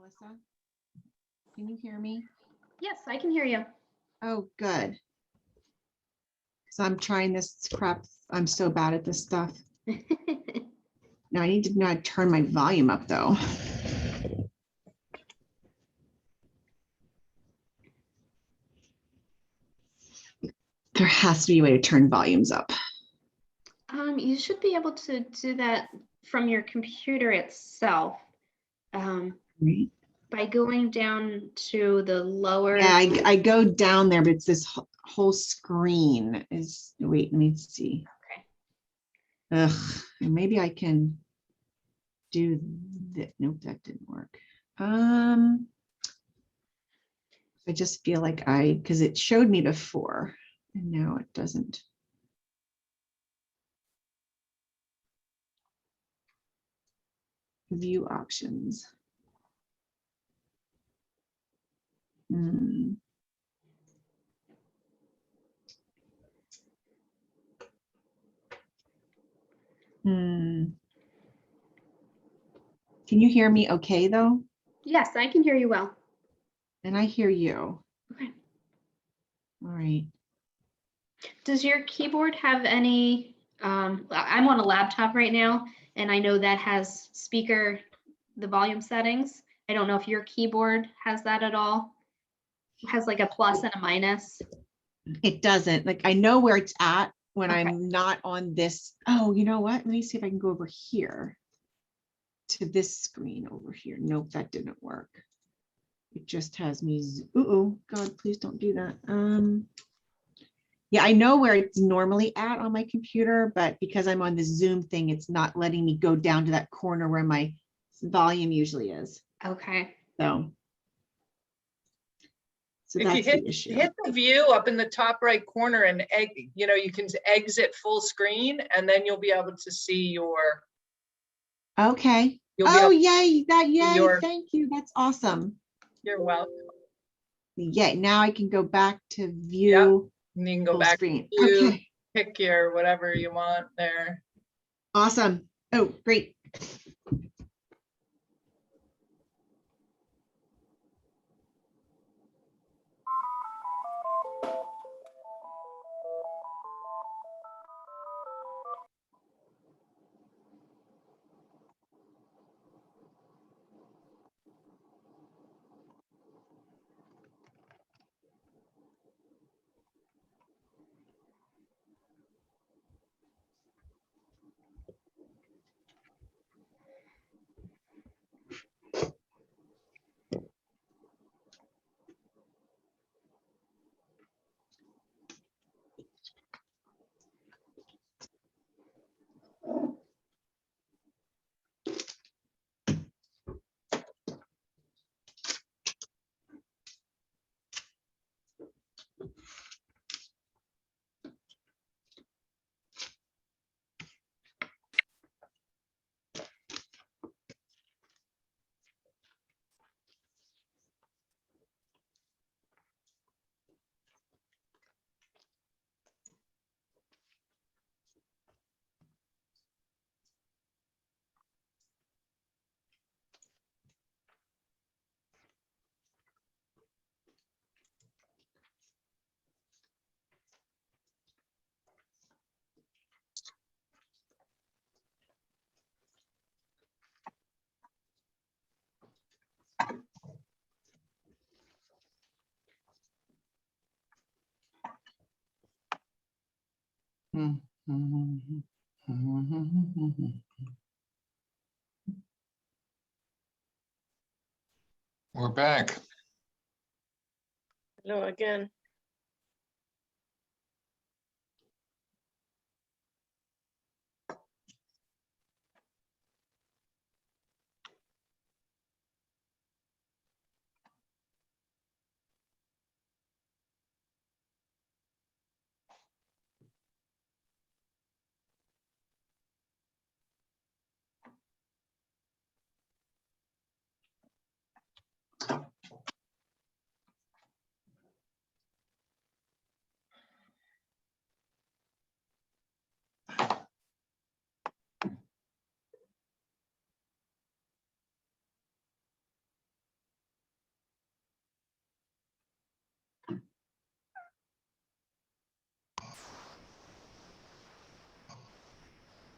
Melissa? Can you hear me? Yes, I can hear you. Oh, good. So I'm trying this crap. I'm so bad at this stuff. Now I need to know how to turn my volume up though. There has to be a way to turn volumes up. You should be able to do that from your computer itself Right. by going down to the lower. Yeah, I go down there, but it's this whole screen is, wait, let me see. Okay. Ugh, and maybe I can do that. Nope, that didn't work. I just feel like because it showed me before and now it doesn't. View options. Hmm. Can you hear me okay though? Yes, I can hear you well. And I hear you. Okay. All right. Does your keyboard have any, I'm on a laptop right now, and I know that has the volume settings. I don't know if your keyboard has that at all. It has like a plus and a minus. It doesn't. Like I know where it's at when Okay. I'm not on this. Oh, you know what? Let me see if I can go over here to this screen over here. Nope, that didn't work. It just has me. Oh, God, please don't do that. Yeah, I know where it's normally at on my computer, but because I'm on this Zoom thing, it's not letting me go down to that corner where my volume usually is. Okay. So If that's you the issue. hit the view up in the top right corner and you can exit full screen, and then you'll be able to see your. Okay. You'll be Oh, able- yay. your- Thank you. That's awesome. You're welcome. Yeah, now I can go back to view. And you can go full back screen. to view, Okay. pick your whatever you want there. Awesome. Oh, great. We're back. Hello again.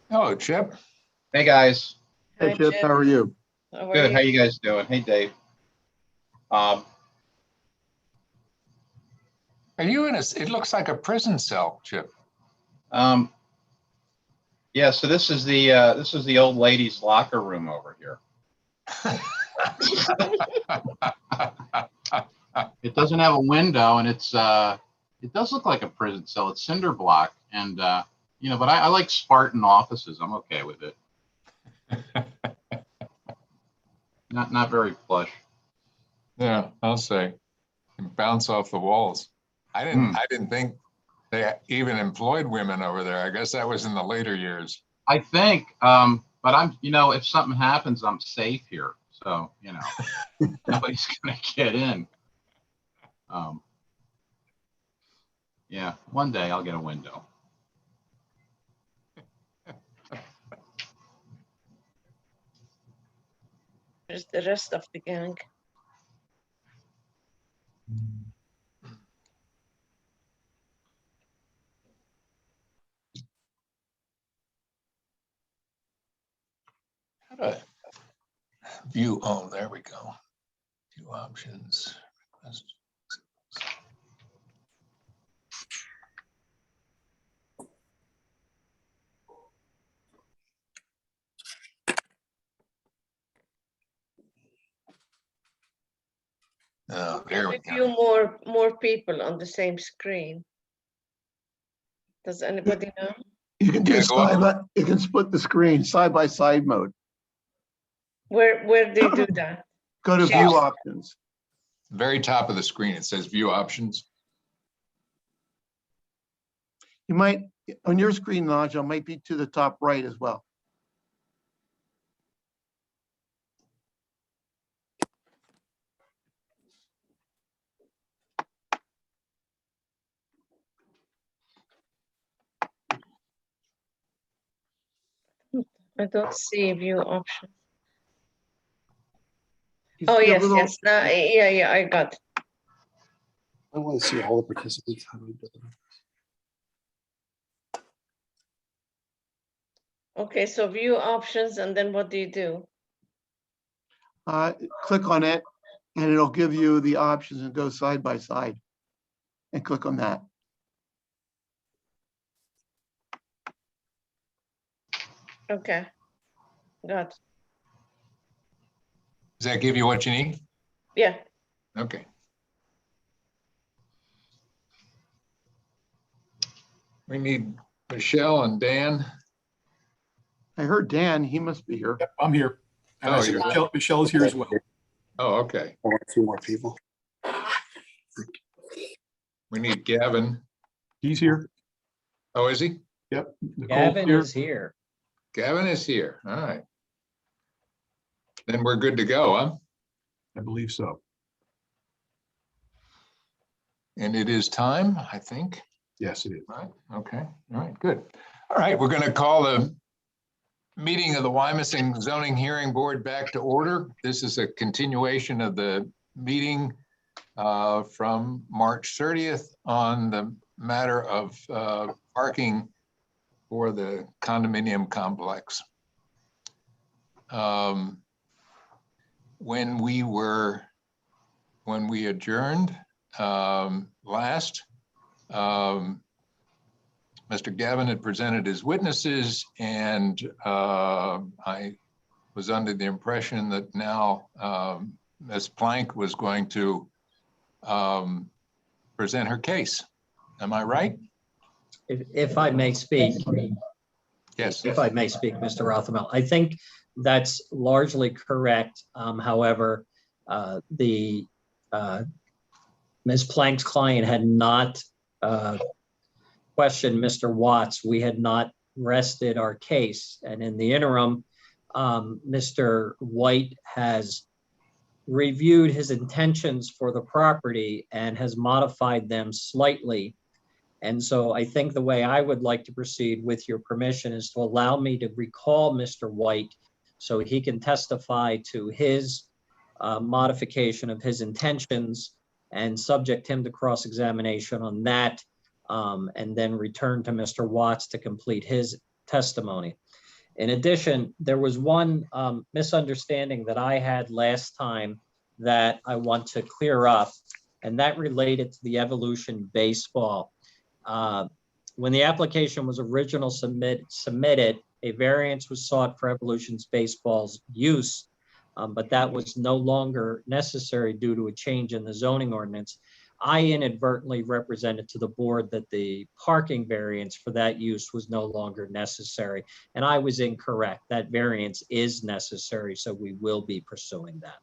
Hello, Chip. Hey, guys. Hey, Hi, Chip, how are you? How are Good. How you? you guys doing? Hey, Dave. Are you in a, it looks like a prison cell, Chip. Yeah, so this is the old lady's locker room over here. It doesn't have a window, and it does look like a prison cell. It's cinder block, and but I like Spartan offices. I'm okay with it. Not very plush. Yeah, I'll say. And bounce off the walls. I didn't think they even employed women over there. I guess that was in the later years. I think, but if something happens, I'm safe here. So, nobody's gonna get in. Yeah, one day I'll get a window. There's the rest of the gang. How to view, oh, there we go. View options. Oh, there we A few go. more people on the same screen. Does anybody know? You can do Yeah, go on. you can split the screen side by side mode. Where do you do that? Go to Share view options. Very top of the screen, it says view options. You might, on your screen, Nigel, might be to the top right as well. I don't see view option. You Oh, see a yes, little- yes. Now, yeah, I got it. I want to see all the participants. How do we do that? Okay, so view options, and then what do you do? Click on it and it'll give you the options and go side by side. And click on that. Okay, got it. Does that give you what you need? Yeah, Okay. We need Michelle and Dan. I heard Dan, he must be here. Yep, I'm here. And I Oh, said you're- Michelle is here as well. Oh, okay. I want a few more people. We need Gavin. He's here. Oh, is he? Yep. Nicole's Gavin here. is here. Gavin is here. All right. Then we're good to go, huh? I believe so. And it is time, I think. Yes, it is. Right, okay, all right, good. All right, we're gonna call the meeting of the Wyomissing Zoning Hearing Board back to order. This is a continuation of the meeting from March 30th on the matter of parking for the condominium complex. When we adjourned last, Mr. Gavin had presented his witnesses, and I was under the impression that now Ms. Plank was going to present her case. Am I right? If I may speak, Yes. if I may speak, Mr. Rothamel, I think that's largely correct. However, Ms. Plank's client had not questioned Mr. Watts. We had not rested our case. And in the interim, Mr. White has reviewed his intentions for the property and has modified them slightly. And so I think the way I would like to proceed, with your permission, is to allow me to recall Mr. White so he can testify to his modification of his intentions and subject him to cross-examination on that, and then return to Mr. Watts to complete his testimony. In addition, there was one misunderstanding that I had last time that I want to clear up, and that related to the Evolution Baseball. When the application was originally submitted, a variance was sought for Evolution's Baseball's use, but that was no longer necessary due to a change in the zoning ordinance. I inadvertently represented to the board that the parking variance for that use was no longer necessary, and I was incorrect. That variance is necessary, so we will be pursuing that.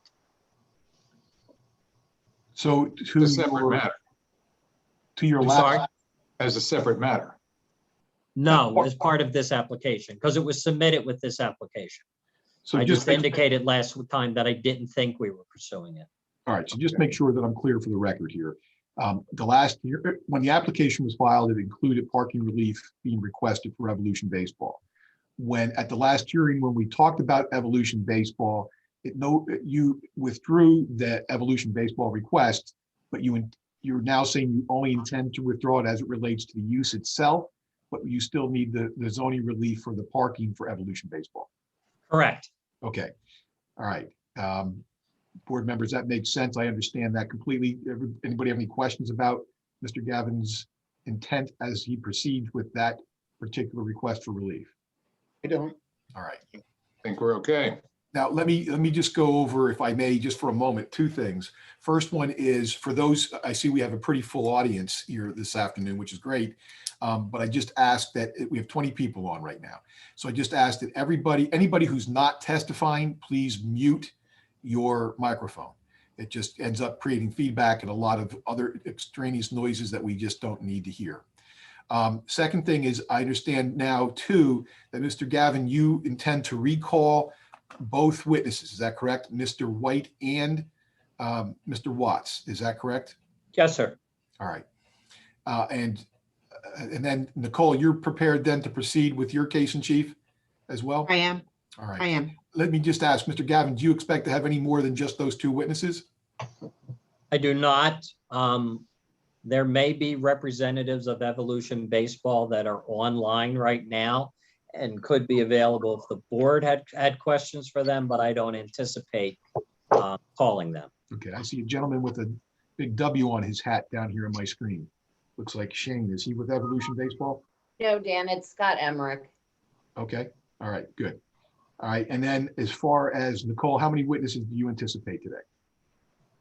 So It's a separate matter. to your I'm sorry? last, As a separate matter. No, as part of this application, because it was submitted with this appliation. so I just, just indicated last time that I didn't think we were pursuing it. all right, so just make sure that I'm clear for the record here. The last year, when the application was filed, it included parking relief being requested for Evolution Baseball. When, at the last hearing, when we talked about Evolution Baseball, you withdrew the Evolution Baseball request, but you're now saying you only intend to withdraw it as it relates to the use itself, but you still need the zoning relief for the parking for Evolution Baseball. Correct. Okay, all right. Board members, that makes sense. I understand that completely. Anybody have any questions about Mr. Gavin's intent as he proceeds with that particular request for relief? I don't. All right. I think we're okay. Now, let me just go over, if I may, just for a moment, two things. First one is for those, I see we have a pretty full audience here this afternoon, which is great. But I just asked that we have 20 people on right now. So I just asked that anybody who's not testifying, please mute your microphone. It just ends up creating feedback and a lot of other extraneous noises that we just don't need to hear. Second thing is, I understand now too, that Mr. Gavin, you intend to recall both witnesses. Is that correct? Mr. White and Mr. Watts. Is that correct? Yes, sir. All right. And then Nicole, you're prepared then to proceed with your case in chief as well? I am. All right. I am. Let me just ask, Mr. Gavin, do you expect to have any more than just those two witnesses? I do not. There may be representatives of Evolution Baseball that are online right now and could be available if the board had questions for them, but I don't anticipate calling them. Okay, I see a gentleman with a big W on his hat down here on my screen. Looks like Shane. Is he with Evolution Baseball? No, Dan, it's Scott Emmerich. Okay, all right, good. All right, and then as far as Nicole, how many witnesses do you anticipate today?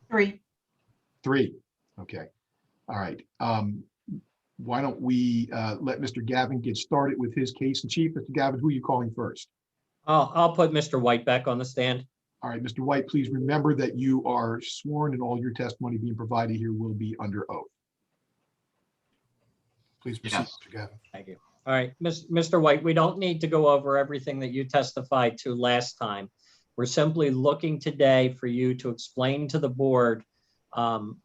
3. 3, okay. All right, why don't we let Mr. Gavin get started with his case in chief? Mr. Gavin, who are you calling first? I'll put Mr. White back on the stand. All right, Mr. White, please remember that you are sworn and all your testimony being provided here will be under oath. Please proceed, Yes. Mr. Gavin. Thank you. All right, Mr. White, we don't need to go over everything that you testified to last time. We're simply looking today for you to explain to the board how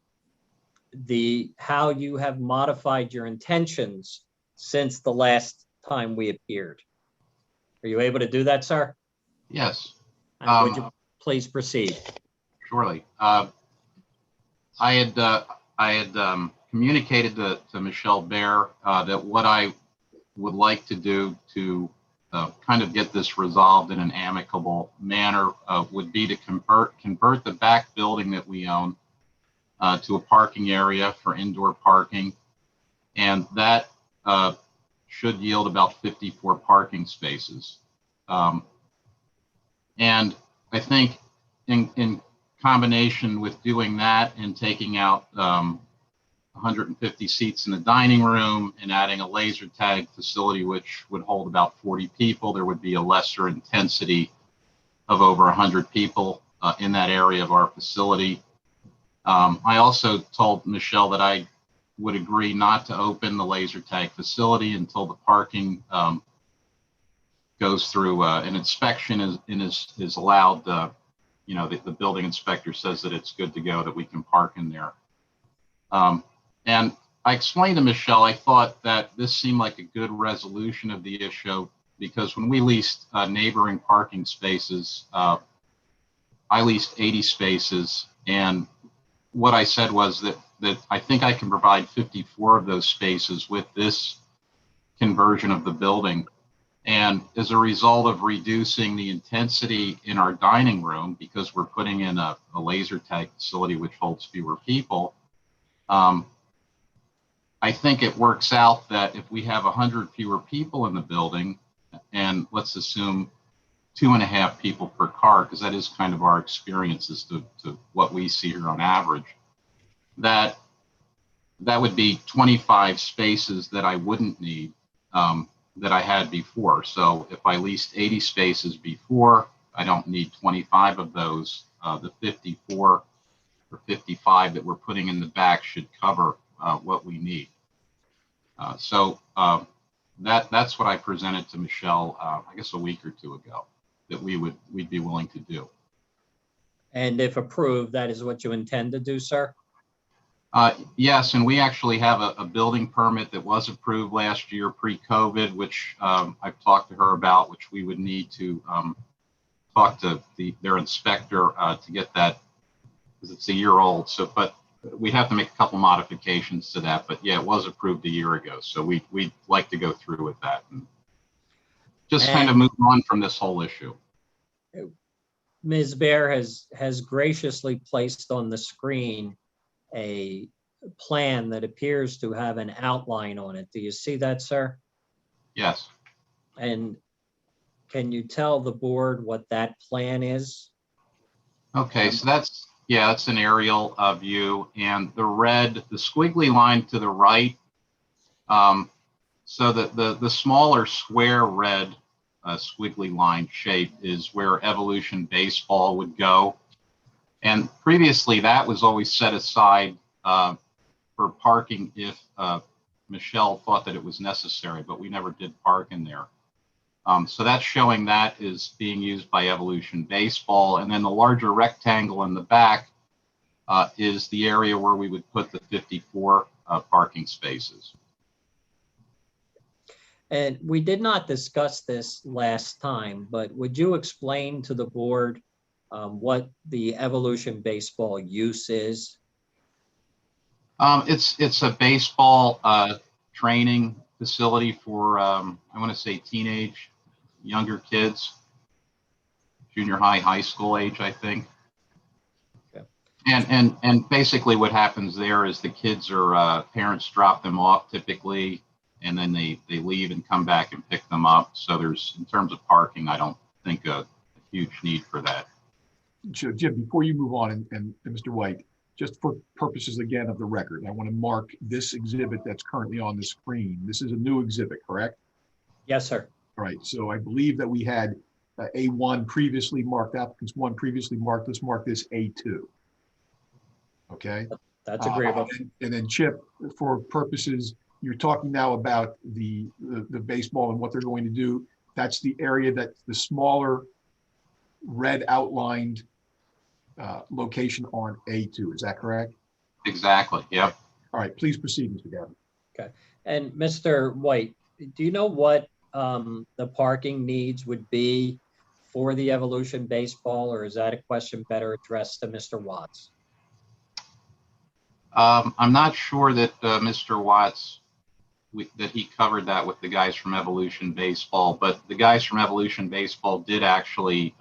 you have modified your intentions since the last time we appeared. Are you able to do that, sir? Yes, And would you please proceed? surely. I had communicated to Michelle Bear that what I would like to do to kind of get this resolved in an amicable manner would be to convert the back building that we own to a parking area for indoor parking. And that should yield about 54 parking spaces. And I think in combination with doing that and taking out 150 seats in the dining room and adding a laser tag facility, which would hold about 40 people, there would be a lesser intensity of over 100 people in that area of our facility. I also told Michelle that I would agree not to open the laser tag facility until the parking goes through an inspection is allowed. The building inspector says that it's good to go, that we can park in there. And I explained to Michelle, I thought that this seemed like a good resolution of the issue because when we leased neighboring parking spaces, I leased 80 spaces. And what I said was that I think I can provide 54 of those spaces with this conversion of the building. And as a result of reducing the intensity in our dining room, because we're putting in a laser tag facility which holds fewer people, I think it works out that if we have 100 fewer people in the building, and let's assume 2.5 people per car, because that is kind of our experience as to what we see here on average, that would be 25 spaces that I wouldn't need that I had before. So if I leased 80 spaces before, I don't need 25 of those. The 54 or 55 that we're putting in the back should cover what we need. That's what I presented to Michelle, I guess a week or two ago, that we'd be willing to do. And if approved, that is what you intend to do, sir? Yes, and we actually have a building permit that was approved last year pre-COVID, which I've talked to her about, which we would need to talk to their inspector to get that, because it's a year old. So, but we have to make a couple modifications to that. But yeah, it was approved a year ago. So we'd like to go through with that and just kind of move on from this whole issue. Ms. Bear has graciously placed on the screen a plan that appears to have an outline on it. Do you see that, sir? Yes. And can you tell the board what that plan is? Okay, so that's an aerial view, and the squiggly line to the right. So the smaller square red squiggly line shape is where Evolution Baseball would go. And previously that was always set aside for parking if Michelle thought that it was necessary, but we never did park in there. So that's showing that is being used by Evolution Baseball. And then the larger rectangle in the back is the area where we would put the 54 parking spaces. And we did not discuss this last time, but would you explain to the board what the Evolution Baseball use is? It's a baseball training facility for, I want to say younger kids, junior high school age, I think. Okay. And basically what happens there is the kids are, parents drop them off typically, and then they leave and come back and pick them up. So there's, in terms of parking, I don't think a huge need for that. Jim, before you move on, and Mr. White, just for purposes again of the record, I want to mark this exhibit that's currently on the screen. This is a new exhibit, correct? Yes, sir. All right, so I believe that we had A1 previously marked, applicants 1 previously marked. Let's mark this A2. Okay. That's agreeable. And then Chip, for purposes, you're talking now about the baseball and what they're going to do. That's the area that the smaller red outlined location on A2. Is that correct? Exactly. Yep. All right, please proceed, Mr. Gavin. Okay. And Mr. White, do you know what the parking needs would be for the Evolution Baseball, or is that a question better addressed to Mr. Watts? I'm not sure that Mr. Watts, that he covered that with the guys from Evolution Baseball, but the guys from Evolution Baseball did actually,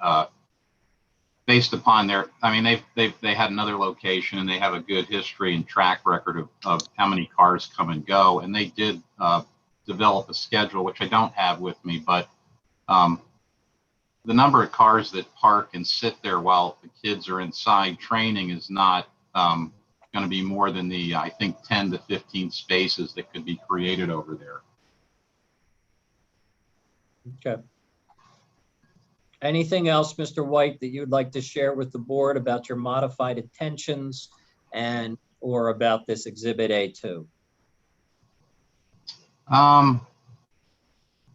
based upon their, I mean, they had another location and they have a good history and track record of how many cars come and go, and they did develop a schedule, which I don't have with me, but the number of cars that park and sit there while the kids are inside training is not going to be more than the, I think, 10 to 15 spaces that could be created over there. Okay. Anything else, Mr. White, that you'd like to share with the board about your modified intentions and or about this Exhibit A2? No,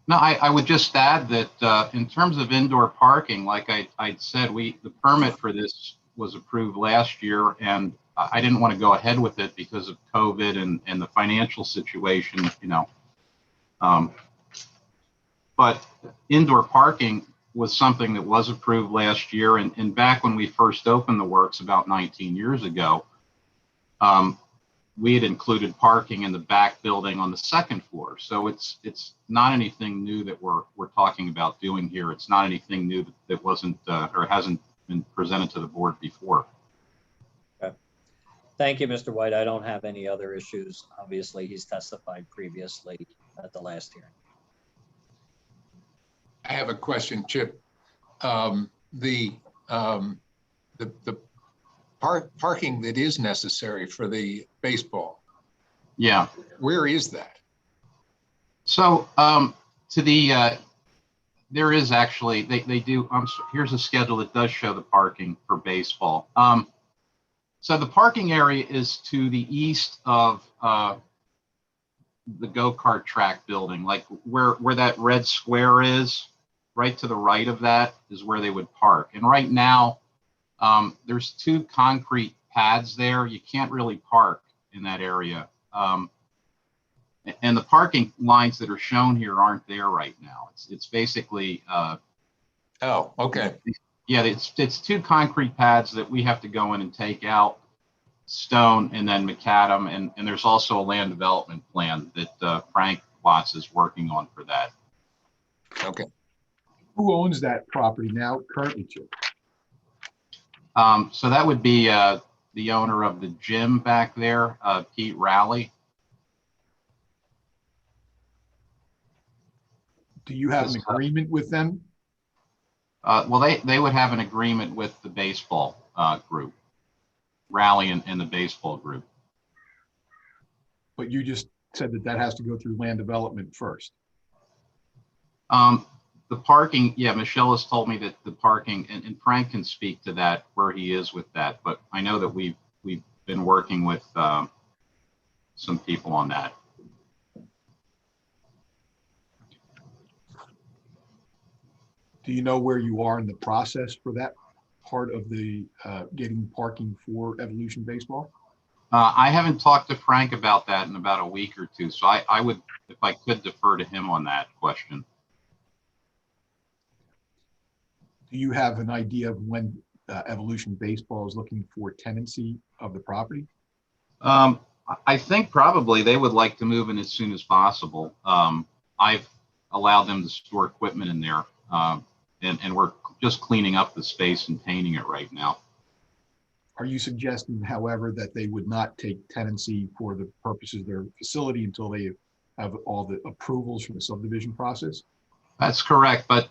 I would just add that in terms of indoor parking, like I'd said, the permit for this was approved last year, and I didn't want to go ahead with it because of COVID and the financial situation, you know. But indoor parking was something that was approved last year. And back when we first opened the works about 19 years ago, we had included parking in the back building on the second floor. So it's not anything new that we're talking about doing here. It's not anything new that wasn't or hasn't been presented to the board before. Thank you, Mr. White. I don't have any other issues. Obviously, he's testified previously at the last hearing. I have a question, Chip. The parking that is necessary for the baseball, Yeah. where is that? So to the there is actually they do. Here's a schedule that does show the parking for baseball. So the parking area is to the east of the go-kart track building, like where that red square is. Right to the right of that is where they would park. And right now, there's 2 concrete pads there. You can't really park in that area. And the parking lines that are shown here aren't there right now. It's basically. Oh, okay. Yeah, it's 2 concrete pads that we have to go in and take out, stone, and then macadam. And there's also a land development plan that Frank Watts is working on for that. Okay. Who owns that property now currently, Chip? So that would be the owner of the gym back there, Pete Rowley. Do you have an agreement with them? Well, they would have an agreement with the baseball group, Rowley and the baseball group. But you just said that has to go through land development first. The parking, yeah, Michelle has told me that the parking, and Frank can speak to that, where he is with that, but I know that we've been working with some people on that. Do you know where you are in the process for that part of the getting parking for Evolution Baseball? I haven't talked to Frank about that in about a week or 2, so I would, if I could, defer to him on that question. Do you have an idea of when Evolution Baseball is looking for tenancy of the property? I think probably they would like to move in as soon as possible. I've allowed them to store equipment in there, and we're just cleaning up the space and painting it right now. Are you suggesting, however, that they would not take tenancy for the purposes of their facility until they have all the approvals from the subdivision process? That's correct, but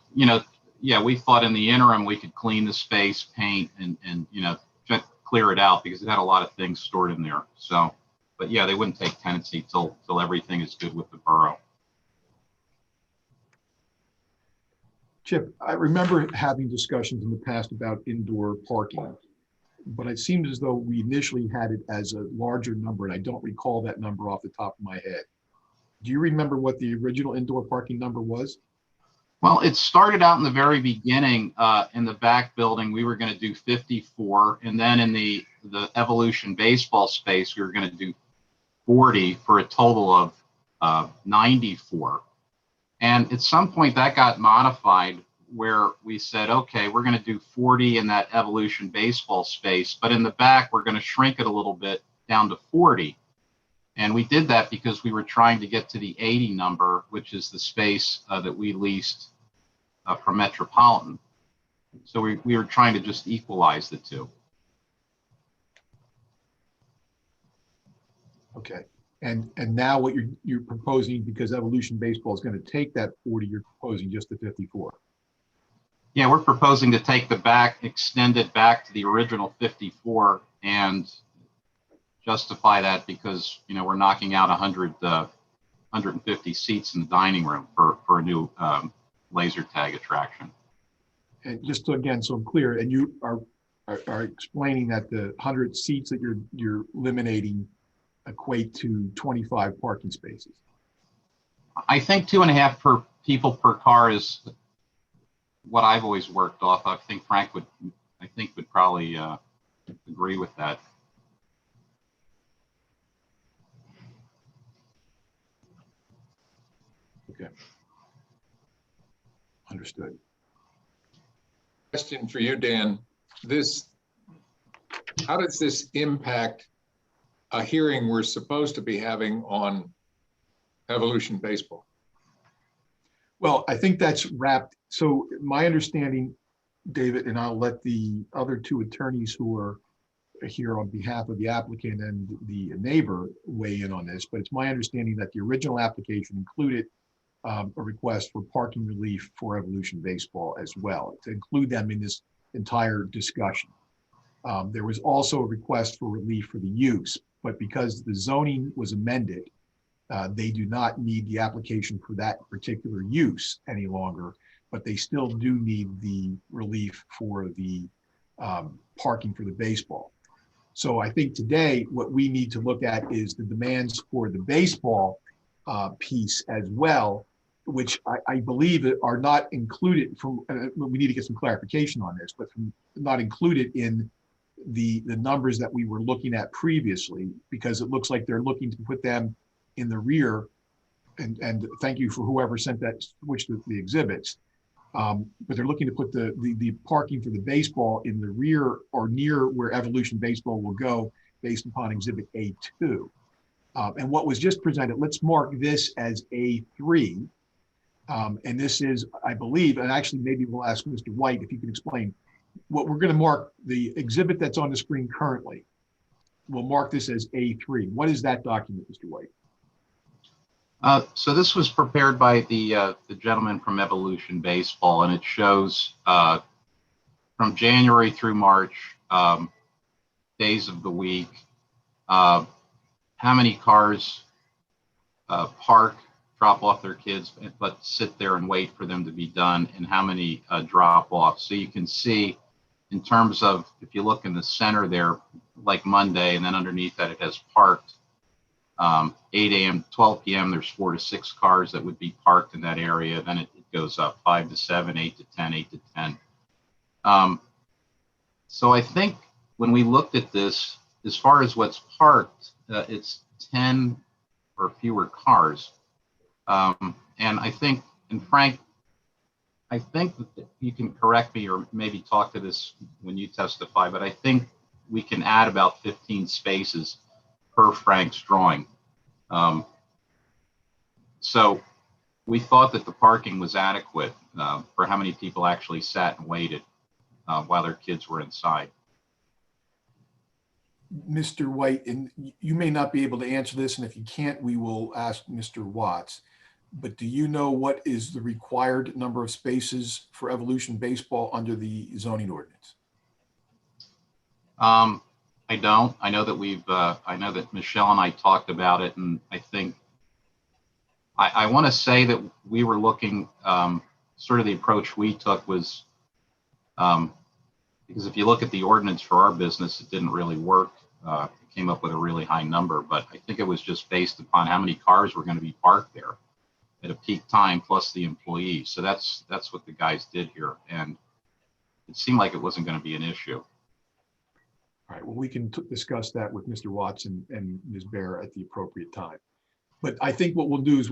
yeah, we thought in the interim we could clean the space, paint, and clear it out because it had a lot of things stored in there. So, but yeah, they wouldn't take tenancy till everything is good with the borough. Chip, I remember having discussions in the past about indoor parking, but it seems as though we initially had it as a larger number, and I don't recall that number off the top of my head. Do you remember what the original indoor parking number was? Well, it started out in the very beginning in the back building. We were going to do 54, and then in the Evolution baseball space, we were going to do 40 for a total of 94. And at some point that got modified where we said, okay, we're going to do 40 in that Evolution baseball space, but in the back, we're going to shrink it a little bit down to 40. And we did that because we were trying to get to the 80 number, which is the space that we leased from Metropolitan. So we were trying to just equalize the 2. Okay. And now what you're proposing, because Evolution Baseball is going to take that 40, you're proposing just the 54. Yeah, we're proposing to take the back, extend it back to the original 54 and justify that because, we're knocking out 150 seats in the dining room for a new laser tag attraction. And just again, so I'm clear, and you are explaining that the 100 seats that you're eliminating equate to 25 parking spaces. I think 2.5 people per car is what I've always worked off. I think Frank would probably agree with that. Okay. Understood. Question for you, Dan. How does this impact a hearing we're supposed to be having on Evolution Baseball. Well, I think that's wrapped. So my understanding, David, and I'll let the other two attorneys who are here on behalf of the applicant and the neighbor weigh in on this, but it's my understanding that the original application included a request for parking relief for Evolution Baseball as well, to include them in this entire discussion. There was also a request for relief for the use, but because the zoning was amended, they do not need the application for that particular use any longer, but they still do need the relief for the parking for the baseball. So I think today what we need to look at is the demands for the baseball piece as well, which I believe are not included from, we need to get some clarification on this, but not included in the numbers that we were looking at previously, because it looks like they're looking to put them in the rear. And thank you for whoever sent that, switch to the exhibits. But they're looking to put the parking for the baseball in the rear or near where Evolution Baseball will go based upon exhibit A2. And what was just presented, let's mark this as A3. And this is, I believe, and actually maybe we'll ask Mr. White if he can explain what we're going to mark. The exhibit that's on the screen currently, we'll mark this as A3. What is that document, Mr. White? So this was prepared by the gentleman from Evolution Baseball, and it shows from January through March, days of the week, how many cars park, drop off their kids, but sit there and wait for them to be done, and how many drop off. So you can see in terms of, if you look in the center there, like Monday, and then underneath that it has parked. 8 a.m., 12 p.m., there's 4 to 6 cars that would be parked in that area. Then it goes up 5 to 7, 8 to 10, 8 to 10. So I think when we looked at this, as far as what's parked, it's 10 or fewer cars. And I think, and Frank, I think that you can correct me or maybe talk to this when you testify, but I think we can add about 15 spaces per Frank's drawing. So we thought that the parking was adequate for how many people actually sat and waited while their kids were inside. Mr. White, and you may not be able to answer this, and if you can't, we will ask Mr. Watts. But do you know what is the required number of spaces for Evolution Baseball under the zoning ordinance? I don't. I know that I know that Michelle and I talked about it, and I think I want to say that we were looking, sort of the approach we took was, because if you look at the ordinance for our business, it didn't really work. It came up with a really high number, but I think it was just based upon how many cars were going to be parked there at a peak time, plus the employees. So that's what the guys did here, and it seemed like it wasn't going to be an issue. All right, well, we can discuss that with Mr. Watts and Ms. Bear at the appropriate time. But I think what we'll do is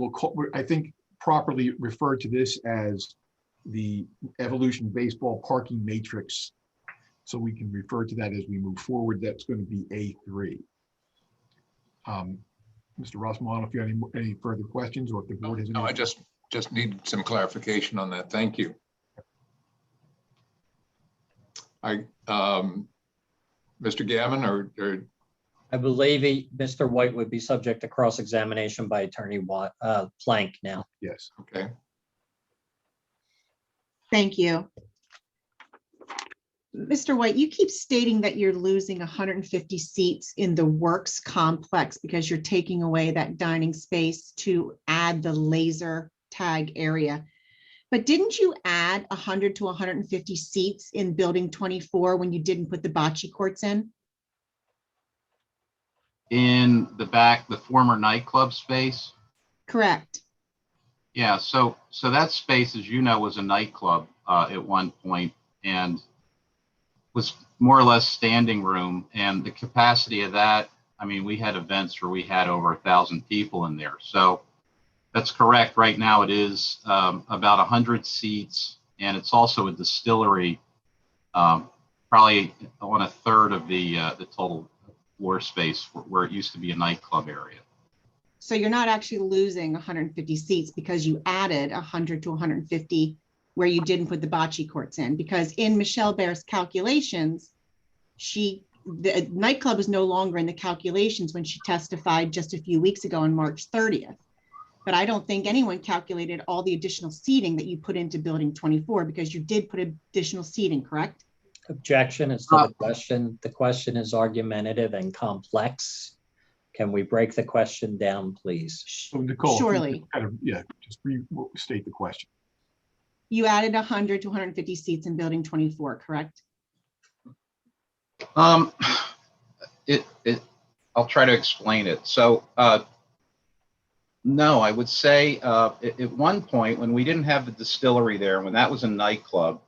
I think properly refer to this as the Evolution Baseball parking matrix. So we can refer to that as we move forward. That's going to be A3. Mr. Rossman, if you have any further questions, or if the board has any. No, I just need some clarification on that. Thank you. Mr. Gavin, or I believe Mr. White would be subject to cross-examination by Attorney Plank now. Yes. okay. Thank you. Mr. White, you keep stating that you're losing 150 seats in the works complex because you're taking away that dining space to add the laser tag area. But didn't you add 100 to 150 seats in building 24 when you didn't put the bocce courts in? In the back, the former nightclub space. Correct. Yeah, so that space, as you know, was a nightclub at one point, and was more or less standing room. And the capacity of that, I mean, we had events where we had over 1,000 people in there. So that's correct. Right now it is about 100 seats, and it's also a distillery, probably on a third of the total floor space where it used to be a nightclub area. So you're not actually losing 150 seats because you added 100 to 150 where you didn't put the bocce courts in, because in Michelle Bear's calculations, the nightclub is no longer in the calculations when she testified just a few weeks ago on March 30th. But I don't think anyone calculated all the additional seating that you put into building 24, because you did put additional seating, correct? Objection is to the question. The question is argumentative and complex. Can we break the question down, please? So Nicole, Surely. Just restate the question. You added 100 to 150 seats in building 24, correct? I'll try to explain it. So, no, I would say at one point when we didn't have the distillery there, when that was a nightclub,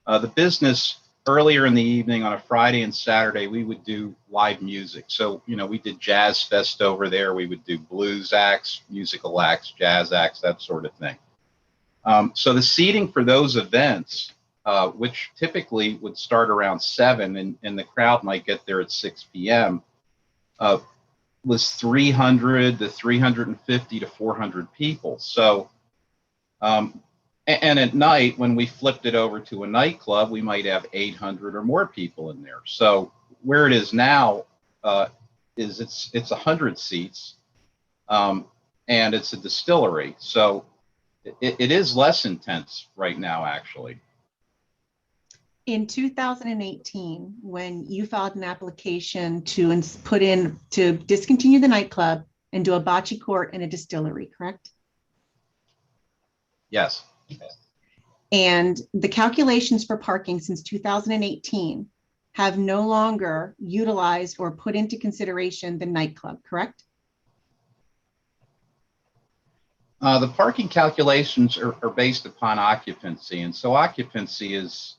the business earlier in the evening on a Friday and Saturday, we would do live music. So, we did Jazz Fest over there. We would do blues acts, musical acts, jazz acts, that sort of thing. So the seating for those events, which typically would start around 7 and the crowd might get there at 6 p.m., was 300 to 350 to 400 people. So, and at night, when we flipped it over to a nightclub, we might have 800 or more people in there. So where it is now is it's 100 seats, and it's a distillery. So it is less intense right now, actually. In 2018, when you filed an application to put in to discontinue the nightclub and do a bocce court and a distillery, correct? Yes. And the calculations for parking since 2018 have no longer utilized or put into consideration the nightclub, correct? The parking calculations are based upon occupancy. And so occupancy is,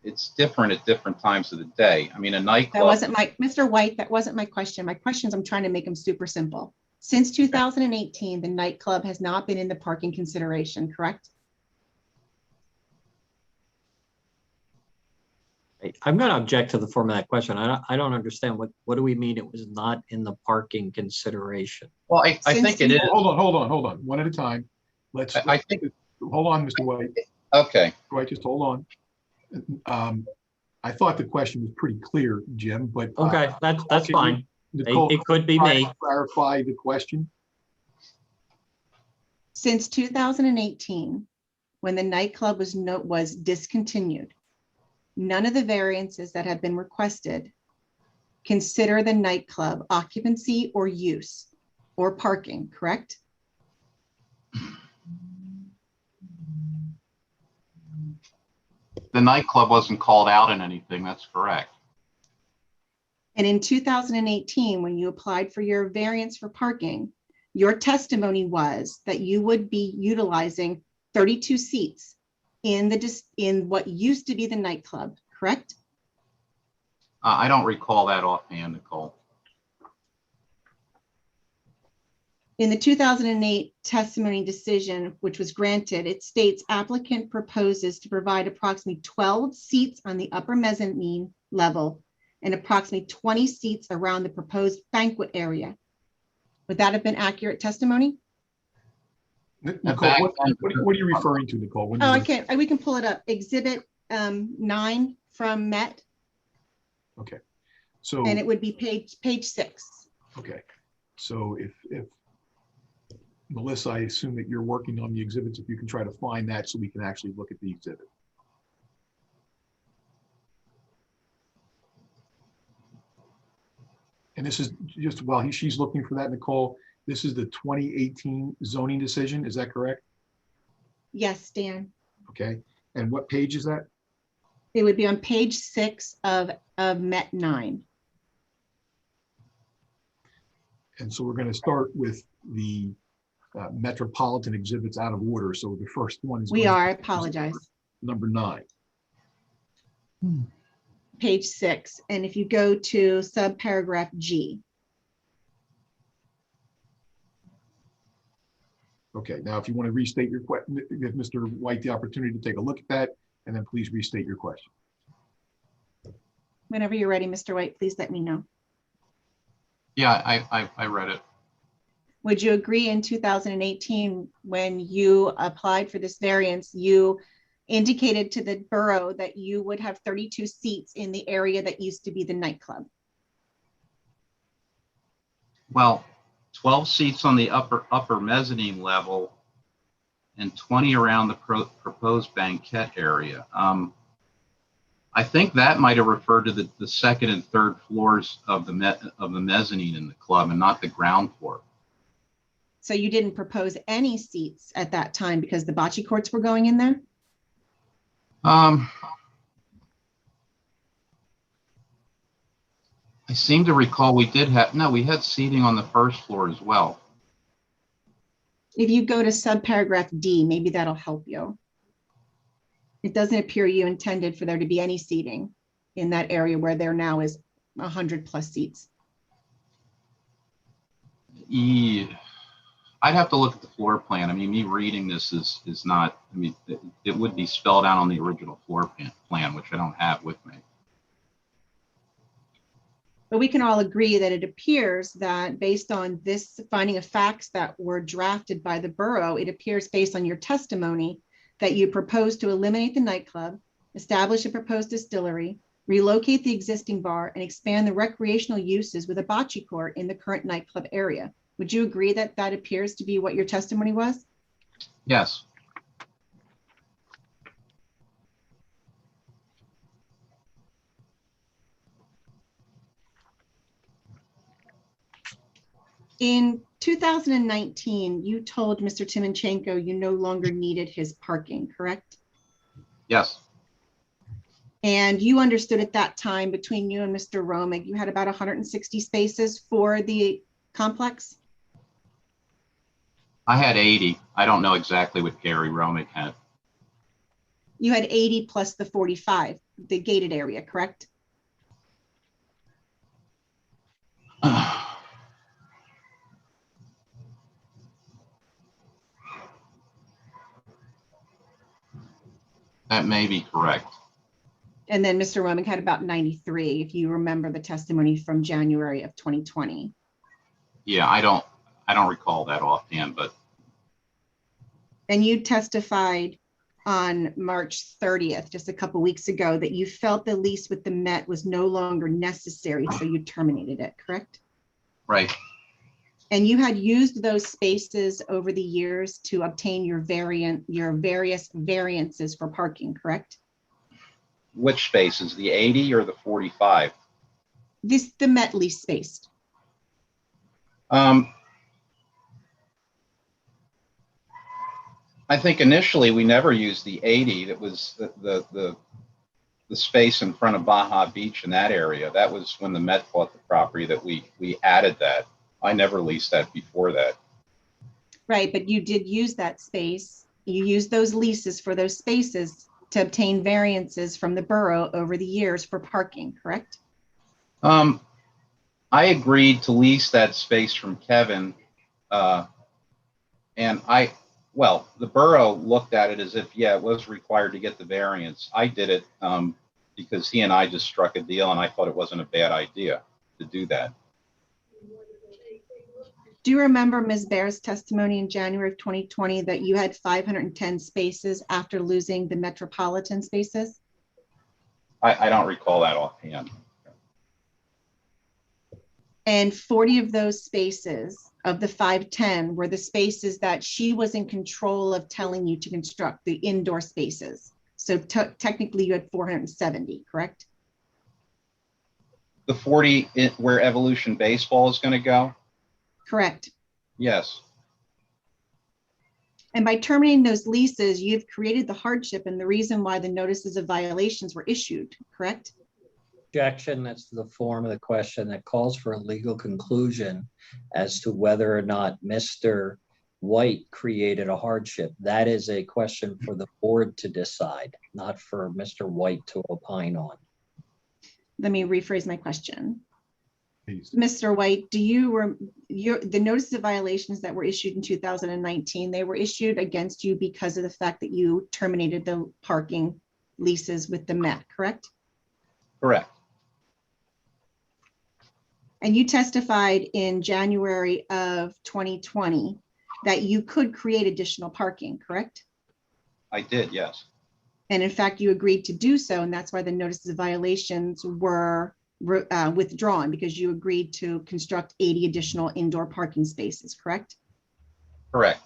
it's different at different times of the day. I mean, a nightclub. That wasn't Mr. White, that wasn't my question. My question is, I'm trying to make them super simple. Since 2018, the nightclub has not been in the parking consideration, correct? I'm going to object to the form of that question. I don't understand what do we mean it was not in the parking consideration? Well, I think it is. Hold on. One at a time. I think. Hold on, Mr. White. Okay. White, just hold on. I thought the question was pretty clear, Jim, but. Okay, that's fine. Nicole, it could be me. Clarify the question. Since 2018, when the nightclub was discontinued, none of the variances that have been requested consider the nightclub occupancy or use or parking, correct? The nightclub wasn't called out in anything. That's correct. And in 2018, when you applied for your variance for parking, your testimony was that you would be utilizing 32 seats in what used to be the nightclub, correct? I don't recall that offhand, Nicole. In the 2008 testimony decision, which was granted, it states applicant proposes to provide approximately 12 seats on the upper mezzanine level and approximately 20 seats around the proposed banquet area. Would that have been accurate testimony? Nicole, what are you referring to, Nicole? We can pull it up. Exhibit 9 from Met. Okay. So. And it would be page 6. Okay. So if Melissa, I assume that you're working on the exhibits, if you can try to find that so we can actually look at the exhibit. And this is just while she's looking for that, Nicole, this is the 2018 zoning decision. Is that correct? Yes, Dan. Okay. And what page is that? It would be on page 6 of Met 9. And so we're going to start with the metropolitan exhibits out of order. So the first one is. I apologize. Number 9. Page 6. And if you go to subparagraph G. Okay, now if you want to restate your question, give Mr. White the opportunity to take a look at that, and then please restate your question. Whenever you're ready, Mr. White, please let me know. Yeah, I read it. Would you agree in 2018, when you applied for this variance, you indicated to the borough that you would have 32 seats in the area that used to be the nightclub? Well, 12 seats on the upper mezzanine level and 20 around the proposed banquet area. I think that might have referred to the second and third floors of the mezzanine in the club and not the ground floor. So you didn't propose any seats at that time because the bocce courts were going in there? I seem to recall we had seating on the first floor as well. If you go to subparagraph D, maybe that'll help you. It doesn't appear you intended for there to be any seating in that area where there now is 100+ seats. Yeah, I'd have to look at the floor plan. I mean, me reading this is not, I mean, it would be spelled out on the original floor plan, which I don't have with me. But we can all agree that it appears that based on this finding of facts that were drafted by the borough, it appears based on your testimony that you propose to eliminate the nightclub, establish a proposed distillery, relocate the existing bar, and expand the recreational uses with a bocce court in the current nightclub area. Would you agree that that appears to be what your testimony was? Yes. In 2019, you told Mr. Timonchenko you no longer needed his parking, correct? Yes. And you understood at that time between you and Mr. Romig, you had about 160 spaces for the complex? I had 80. I don't know exactly what Gary Romig had. You had 80 plus the 45, the gated area, correct? That may be correct. And then Mr. Romig had about 93, if you remember the testimony from January of 2020. Yeah, I don't recall that offhand, but. And you testified on March 30th, just a couple weeks ago, that you felt the lease with the Met was no longer necessary, so you terminated it, correct? Right. And you had used those spaces over the years to obtain your various variances for parking, correct? Which spaces, the 80 or the 45? The Met lease space. I think initially we never used the 80. That was the space in front of Baja Beach in that area. That was when the Met bought the property that we added that. I never leased that before that. Right, but you did use that space. You used those leases for those spaces to obtain variances from the borough over the years for parking, correct? I agreed to lease that space from Kevin, and the borough looked at it as if, yeah, it was required to get the variance. I did it because he and I just struck a deal, and I thought it wasn't a bad idea to do that. Do you remember Ms. Baer's testimony in January of 2020 that you had 510 spaces after losing the metropolitan spaces? I don't recall that offhand. And 40 of those spaces of the 510 were the spaces that she was in control of telling you to construct, the indoor spaces. So technically you had 470, correct? The 40 where Evolution Baseball is going to go? Correct. Yes. And by terminating those leases, you've created the hardship and the reason why the notices of violations were issued, correct? Objection, that's the form of the question that calls for a legal conclusion as to whether or not Mr. White created a hardship. That is a question for the board to decide, not for Mr. White to opine on. Let me rephrase my question. Please. Mr. White, the notices of violations that were issued in 2019, they were issued against you because of the fact that you terminated the parking leases with the Met, correct? Correct. And you testified in January of 2020 that you could create additional parking, correct? I did, yes. And in fact, you agreed to do so, and that's why the notices of violations were withdrawn, because you agreed to construct 80 additional indoor parking spaces, correct? Correct.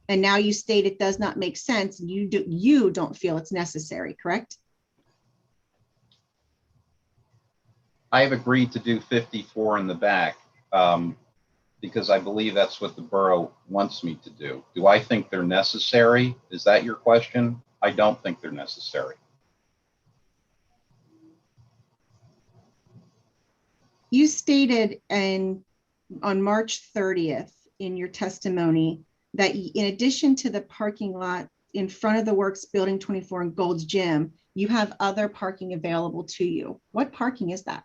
And now you state it does not make sense. You don't feel it's necessary, correct? I have agreed to do 54 in the back because I believe that's what the borough wants me to do. Do I think they're necessary? Is that your question? I don't think they're necessary. You stated on March 30th in your testimony that in addition to the parking lot in front of the Works Building 24 and Gold's Gym, you have other parking available to you. What parking is that?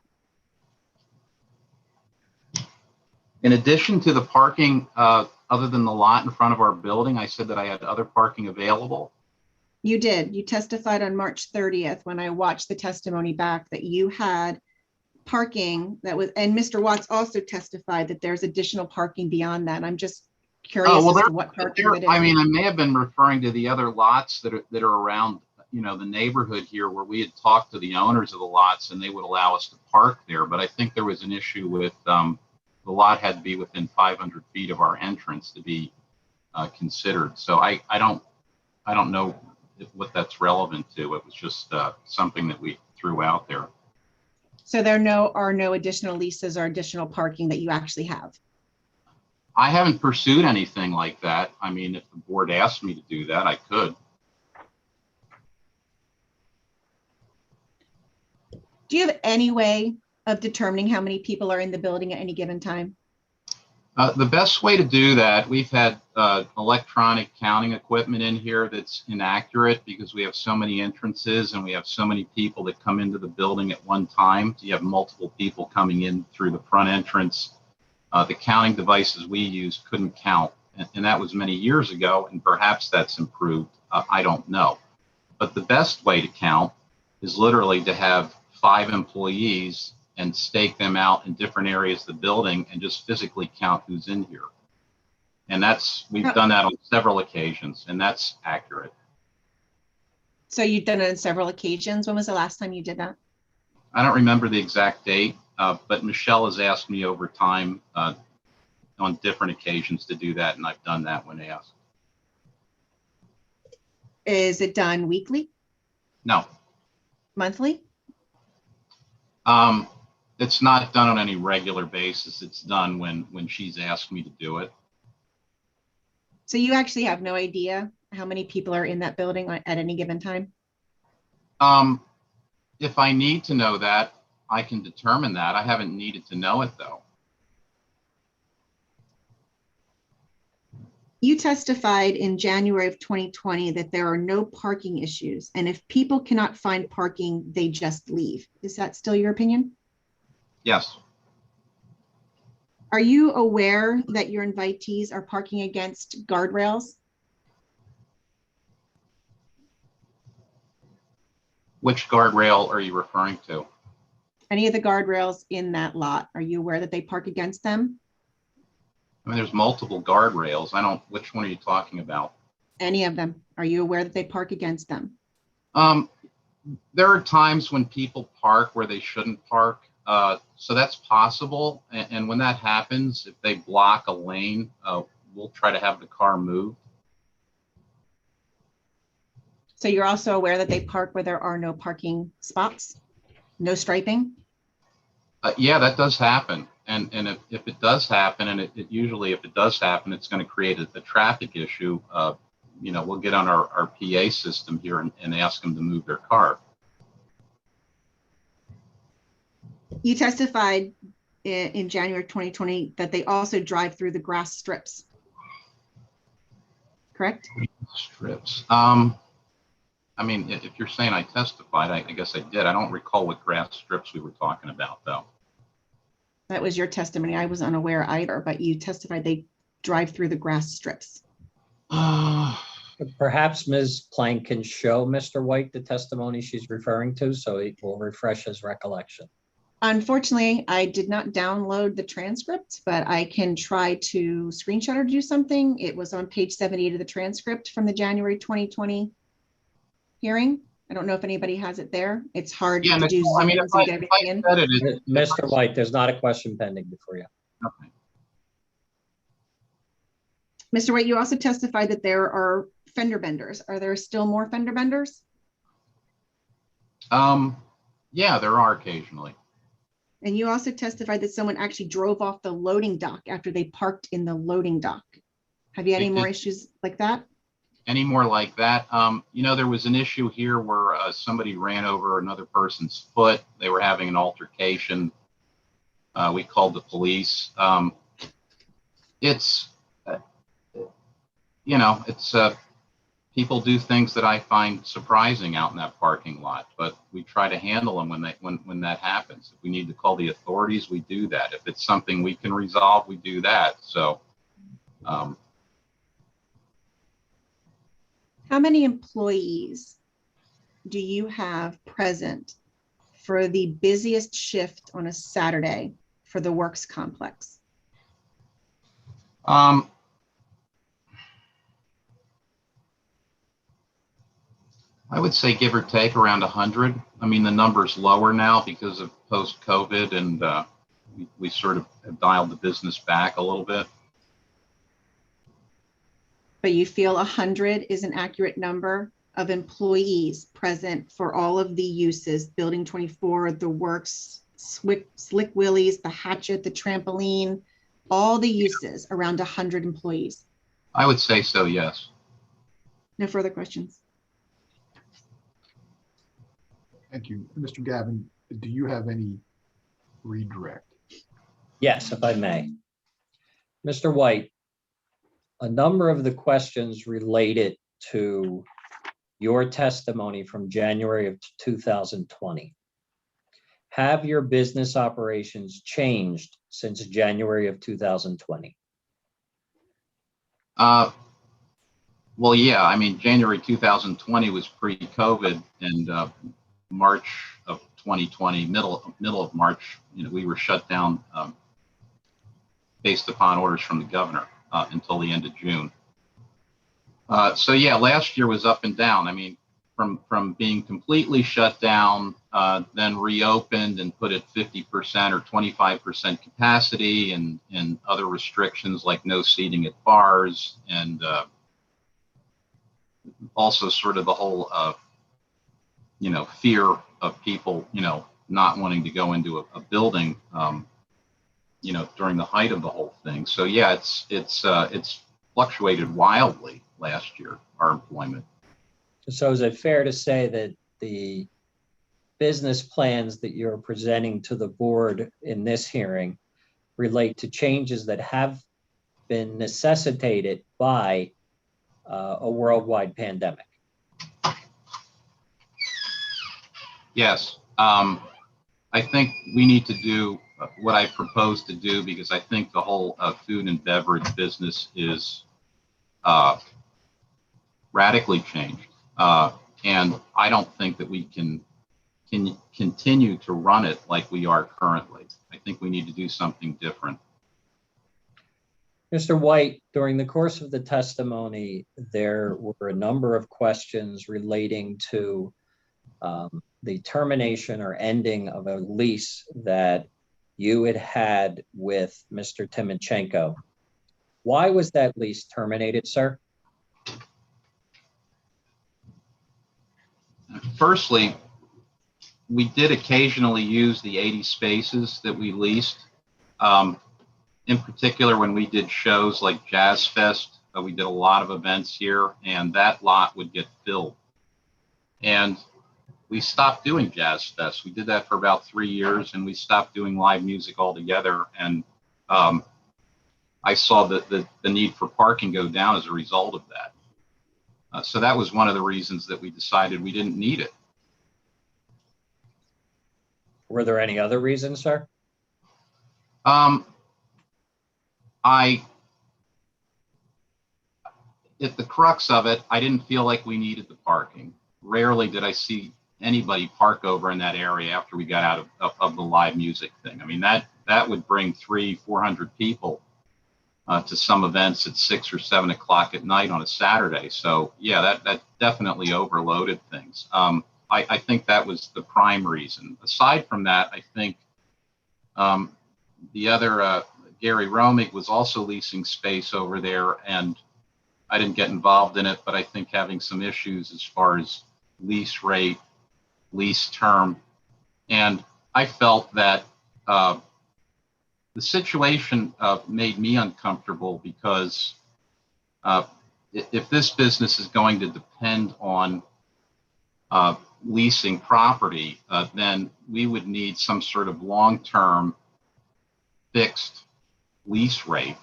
In addition to the parking, other than the lot in front of our building, I said that I had other parking available. You did. You testified on March 30th when I watched the testimony back that you had parking that was, and Mr. Watts also testified that there's additional parking beyond that. I'm just curious as to what parking that is. I mean, I may have been referring to the other lots that are around, you know, the neighborhood here where we had talked to the owners of the lots and they would allow us to park there. But I think there was an issue with the lot had to be within 500 feet of our entrance to be considered. So I don't know what that's relevant to. It was just something that we threw out there. So there are no additional leases or additional parking that you actually have? I haven't pursued anything like that. I mean, if the board asked me to do that, I could. Do you have any way of determining how many people are in the building at any given time? The best way to do that, we've had electronic counting equipment in here that's inaccurate because we have so many entrances and we have so many people that come into the building at one time. So you have multiple people coming in through the front entrance. The counting devices we use couldn't count, and that was many years ago, and perhaps that's improved. I don't know. But the best way to count is literally to have 5 employees and stake them out in different areas of the building and just physically count who's in here. And we've done that on several occasions, and that's accurate. So you've done it on several occasions. When was the last time you did that? I don't remember the exact date, but Michelle has asked me over time on different occasions to do that, and I've done that when asked. Is it done weekly? No. Monthly? It's not done on any regular basis. It's done when she's asked me to do it. So you actually have no idea how many people are in that building at any given time? If I need to know that, I can determine that. I haven't needed to know it though. You testified in January of 2020 that there are no parking issues, and if people cannot find parking, they just leave. Is that still your opinion? Yes. Are you aware that your invitees are parking against guardrails? Which guardrail are you referring to? Any of the guardrails in that lot, are you aware that they park against them? I mean, there's multiple guardrails. Which one are you talking about? Any of them? Are you aware that they park against them? There are times when people park where they shouldn't park. So that's possible. And when that happens, if they block a lane, we'll try to have the car moved. So you're also aware that they park where there are no parking spots, no striping? Yeah, that does happen. And if it does happen, and usually if it does happen, it's going to create a traffic issue. We'll get on our PA system here and ask them to move their car. You testified in January 2020 that they also drive through the grass strips, correct? Strips. I mean, if you're saying I testified, I guess I did. I don't recall what grass strips we were talking about, though. That was your testimony. I was unaware either, but you testified they drive through the grass strips. Perhaps Ms. Plank can show Mr. White the testimony she's referring to, so it will refresh his recollection. Unfortunately, I did not download the transcript, but I can try to screenshot or do something. It was on page 78 of the transcript from the January 2020 hearing. I don't know if anybody has it there. It's hard Yeah, to do Nicole, I mean, if Zooms and I, get if I everything in. said it, Mr. White, there's not a question pending before you. okay. Mr. White, you also testified that there are fender benders. Are there still more fender benders? Yeah, there are occasionally. And you also testified that someone actually drove off the loading dock after they parked in the loading dock. Have you had They any more did. issues like that? Any more like that? You know, there was an issue here where somebody ran over another person's foot. They were having an altercation. We called the police. It's, you know, it's people do things that I find surprising out in that parking lot, but we try to handle them when that happens. If we need to call the authorities, we do that. If it's something we can resolve, we do that. So, How many employees do you have present for the busiest shift on a Saturday for the works complex? I would say give or take around 100. I mean, the number's lower now because of post-COVID, and we sort of have dialed the business back a little bit. But you feel 100 is an accurate number of employees present for all of the uses, Building 24, the works, Slick Willie's, the hatchet, the trampoline, all the uses, around 100 employees? I would say so, yes. No further questions. Thank you. Mr. Gavin, do you have any redirect? Yes, if I may. Mr. White, a number of the questions related to your testimony from January of 2020. Have your business operations changed since January of 2020? Well, yeah, I mean, January 2020 was pre-COVID, and March of 2020, middle of March, you know, we were shut down based upon orders from the governor until the end of June. So yeah, last year was up and down. I mean, from being completely shut down, then reopened and put at 50% or 25% capacity, and other restrictions like no seating at bars, and also sort of the whole you know, fear of people, you know, not wanting to go into a building, you know, during the height of the whole thing. So yeah, it's fluctuated wildly last year, our employment. So is it fair to say that the business plans that you're presenting to the board in this hearing relate to changes that have been necessitated by a worldwide pandemic? Yes, I think we need to do what I propose to do, because I think the whole food and beverage business is radically changed. And I don't think that we can continue to run it like we are currently. I think we need to do something different. Mr. White, during the course of the testimony, there were a number of questions relating to the termination or ending of a lease that you had with Mr. Timochenko. Why was that lease terminated, sir? Firstly, we did occasionally use the 80 spaces that we leased. In particular, when we did shows like Jazz Fest, we did a lot of events here, and that lot would get filled. And we stopped doing Jazz Fest. We did that for about 3 years, and we stopped doing live music altogether. And I saw the need for parking go down as a result of that. So that was one of the reasons that we decided we didn't need it. Were there any other reasons, sir? At the crux of it, I didn't feel like we needed the parking. Rarely did I see anybody park over in that area after we got out of the live music thing. I mean, that would bring 300-400 people to some events at 6 or 7 o'clock at night on a Saturday. So yeah, that definitely overloaded things. I think that was the prime reason. Aside from that, I think the other Gary Romig was also leasing space over there, and I didn't get involved in it, but I think having some issues as far as lease rate, lease term, and I felt that the situation made me uncomfortable because if this business is going to depend on leasing property, then we would need some sort of long-term fixed lease rate.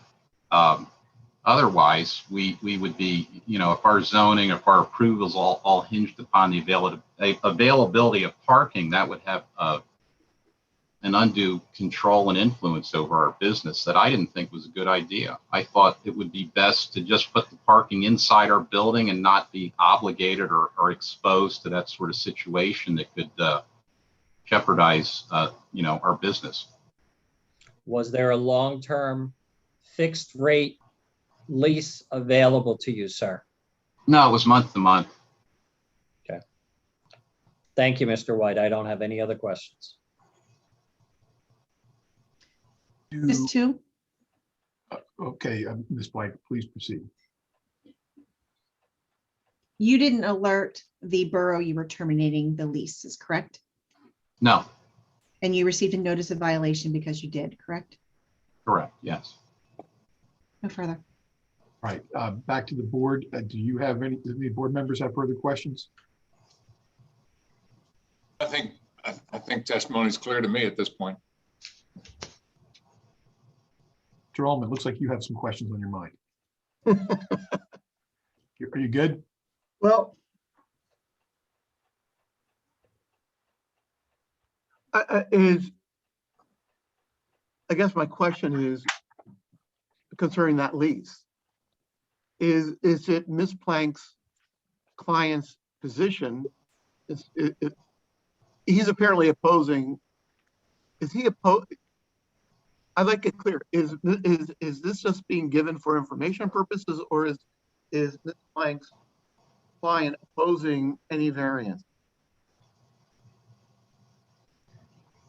Otherwise, we would be, if our zoning, if our approvals all hinged upon the availability of parking, that would have an undue control and influence over our business that I didn't think was a good idea. I thought it would be best to just put the parking inside our building and not be obligated or exposed to that sort of situation that could jeopardize, our business. Was there a long-term fixed rate lease available to you, sir? No, it was month to month. Okay. Thank you, Mr. White. I don't have any other questions. Just two. Okay, Ms. White, please proceed. You didn't alert the borough you were terminating the leases, correct? No, And you received a notice of violation because you did, correct? correct, yes. No further. All right, back to the board. Do you have any board members have further questions? I think testimony is clear to me at this point. Jerome, it looks like you have some questions on your mind. Are you good? Well, I guess my question is concerning that lease. Is it Ms. Plank's client's position? He's apparently opposing. Is he opposed? I'd like it clear. Is this just being given for information purposes, or is Ms. Plank's client opposing any variance?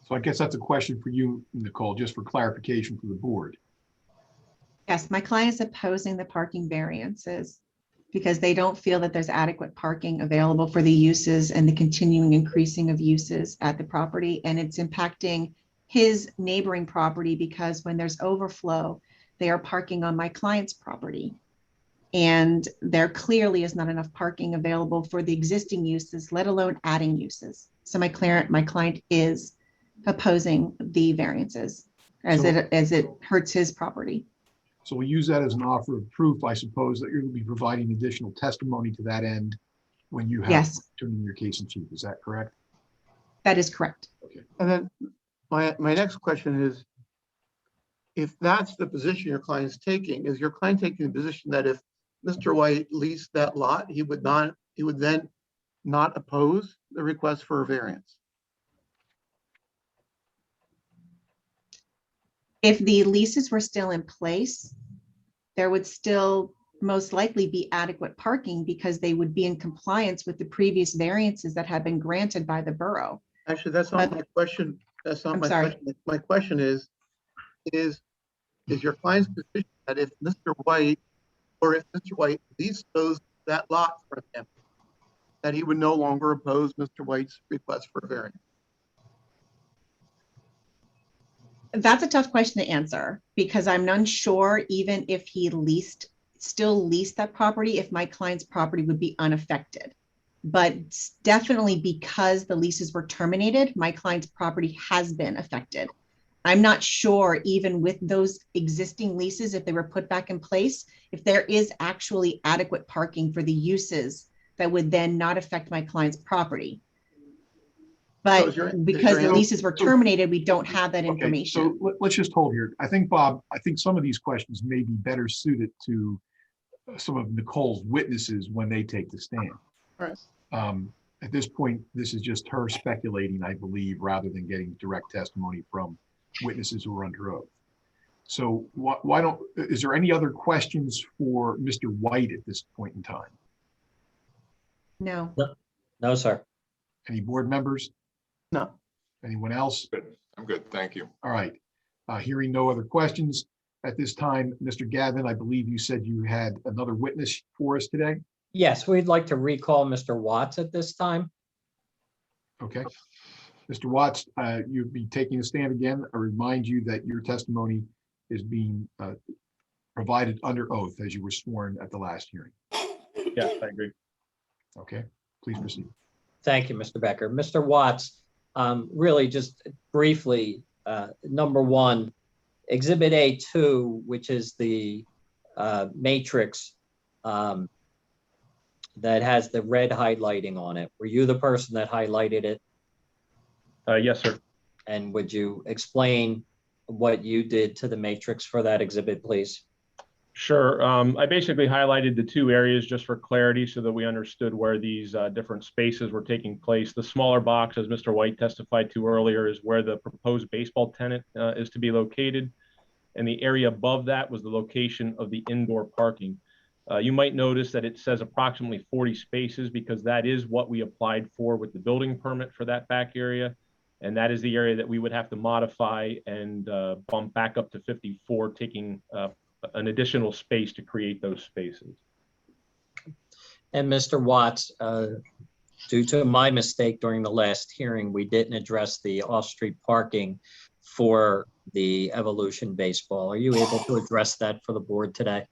So I guess that's a question for you, Nicole, just for clarification for the board. Yes, my client is opposing the parking variances because they don't feel that there's adequate parking available for the uses and the continuing increasing of uses at the property. And it's impacting his neighboring property because when there's overflow, they are parking on my client's property. And there clearly is not enough parking available for the existing uses, let alone adding uses. So my client is opposing the variances as it hurts his property. So we'll use that as an offer of proof, I suppose, that you're going to be providing additional testimony to that end when you have Yes. turning your case in chief. Is that correct? That is correct. Okay. And then my next question is, if that's the position your client's taking, is your client taking the position that if Mr. White leased that lot, he would then not oppose the request for a variance? If the leases were still in place, there would still most likely be adequate parking because they would be in compliance with the previous variances that have been granted by the borough. Actually, that's not my question. That's not I'm my sorry. question. My question is your client's position that if Mr. White leased that lot from him, that he would no longer oppose Mr. White's request for a variance? That's a tough question to answer because I'm not sure even if he still leased that property, if my client's property would be unaffected. But definitely because the leases were terminated, my client's property has been affected. I'm not sure even with those existing leases, if they were put back in place, if there is actually adequate parking for the uses that would then not affect my client's property. But because the leases were terminated, we don't have that information. Okay, so let's just hold here. I think, Bob, some of these questions may be better suited to some of Nicole's witnesses when they take the stand. All right. At this point, this is just her speculating, I believe, rather than getting direct testimony from witnesses who are under oath. So why don't, is there any other questions for Mr. White at this point in time? No. No, sir. Any board members? No. Anyone else? Good. I'm good. Thank you. All right. Hearing no other questions at this time, Mr. Gavin, I believe you said you had another witness for us today. Yes, we'd like to recall Mr. Watts at this time. Okay. Mr. Watts, you'll be taking a stand again. I remind you that your testimony is being provided under oath as you were sworn at the last hearing. Yes, I agree. Okay, please proceed. Thank you, Mr. Becker. Mr. Watts, really just briefly, number one, Exhibit A2, which is the matrix that has the red highlighting on it. Were you the person that highlighted it? Yes, sir. And would you explain what you did to the matrix for that exhibit, please? Sure. I basically highlighted the two areas just for clarity so that we understood where these different spaces were taking place. The smaller box, as Mr. White testified to earlier, is where the proposed baseball tenant is to be located. And the area above that was the location of the indoor parking. You might notice that it says approximately 40 spaces because that is what we applied for with the building permit for that back area. And that is the area that we would have to modify and bump back up to 54, taking an additional space to create those spaces. And Mr. Watts, due to my mistake during the last hearing, we didn't address the off-street parking for the Evolution Baseball. Are you able to address that for the board today?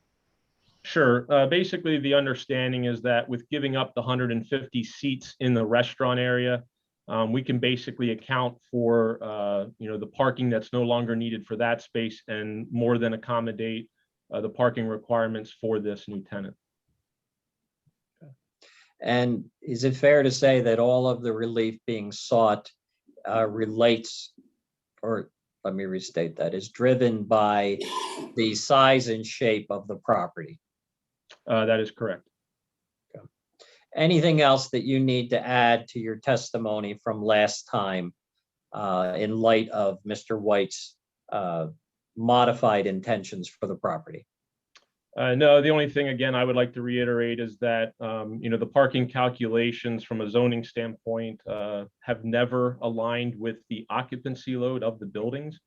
Sure. Basically, the understanding is that with giving up the 150 seats in the restaurant area, we can basically account for the parking that's no longer needed for that space and more than accommodate the parking requirements for this new tenant. And is it fair to say that all of the relief being sought relates, or let me restate that, is driven by the size and shape of the property? That is correct. Anything else that you need to add to your testimony from last time in light of Mr. White's modified intentions for the property? No, the only thing, again, I would like to reiterate is that, the parking calculations from a zoning standpoint have never aligned with the occupancy load of the buildings.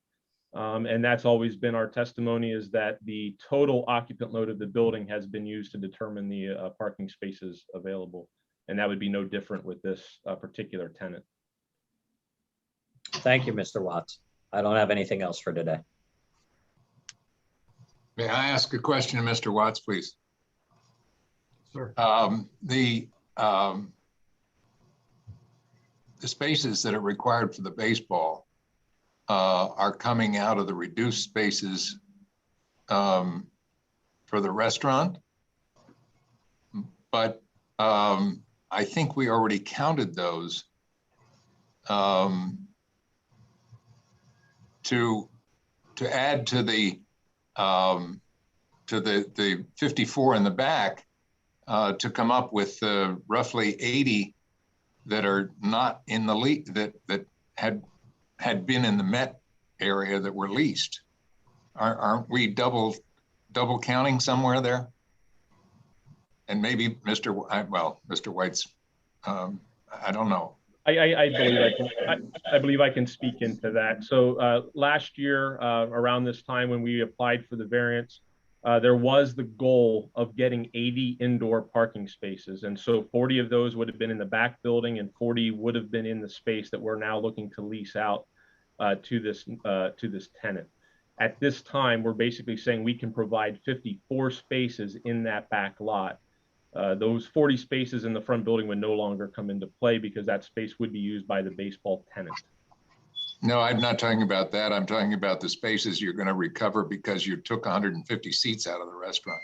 And that's always been our testimony, is that the total occupant load of the building has been used to determine the parking spaces available. And that would be no different with this particular tenant. Thank you, Mr. Watts. I don't have anything else for today. May I ask a question of Mr. Watts, please? Sir. The spaces that are required for the baseball are coming out of the reduced spaces for the restaurant. But I think we already counted those to add to the 54 in the back to come up with roughly 80 that are not in the lease, that had been in the Met area that were leased. Aren't we double counting somewhere there? And maybe Mr. White's, I don't know. I believe I can speak into that. So last year, around this time when we applied for the variance, there was the goal of getting 80 indoor parking spaces. And so 40 of those would have been in the back building and 40 would have been in the space that we're now looking to lease out to this tenant. At this time, we're basically saying we can provide 54 spaces in that back lot. Those 40 spaces in the front building would no longer come into play because that space would be used by the baseball tenant. No, I'm not talking about that. I'm talking about the spaces you're going to recover because you took 150 seats out of the restaurant.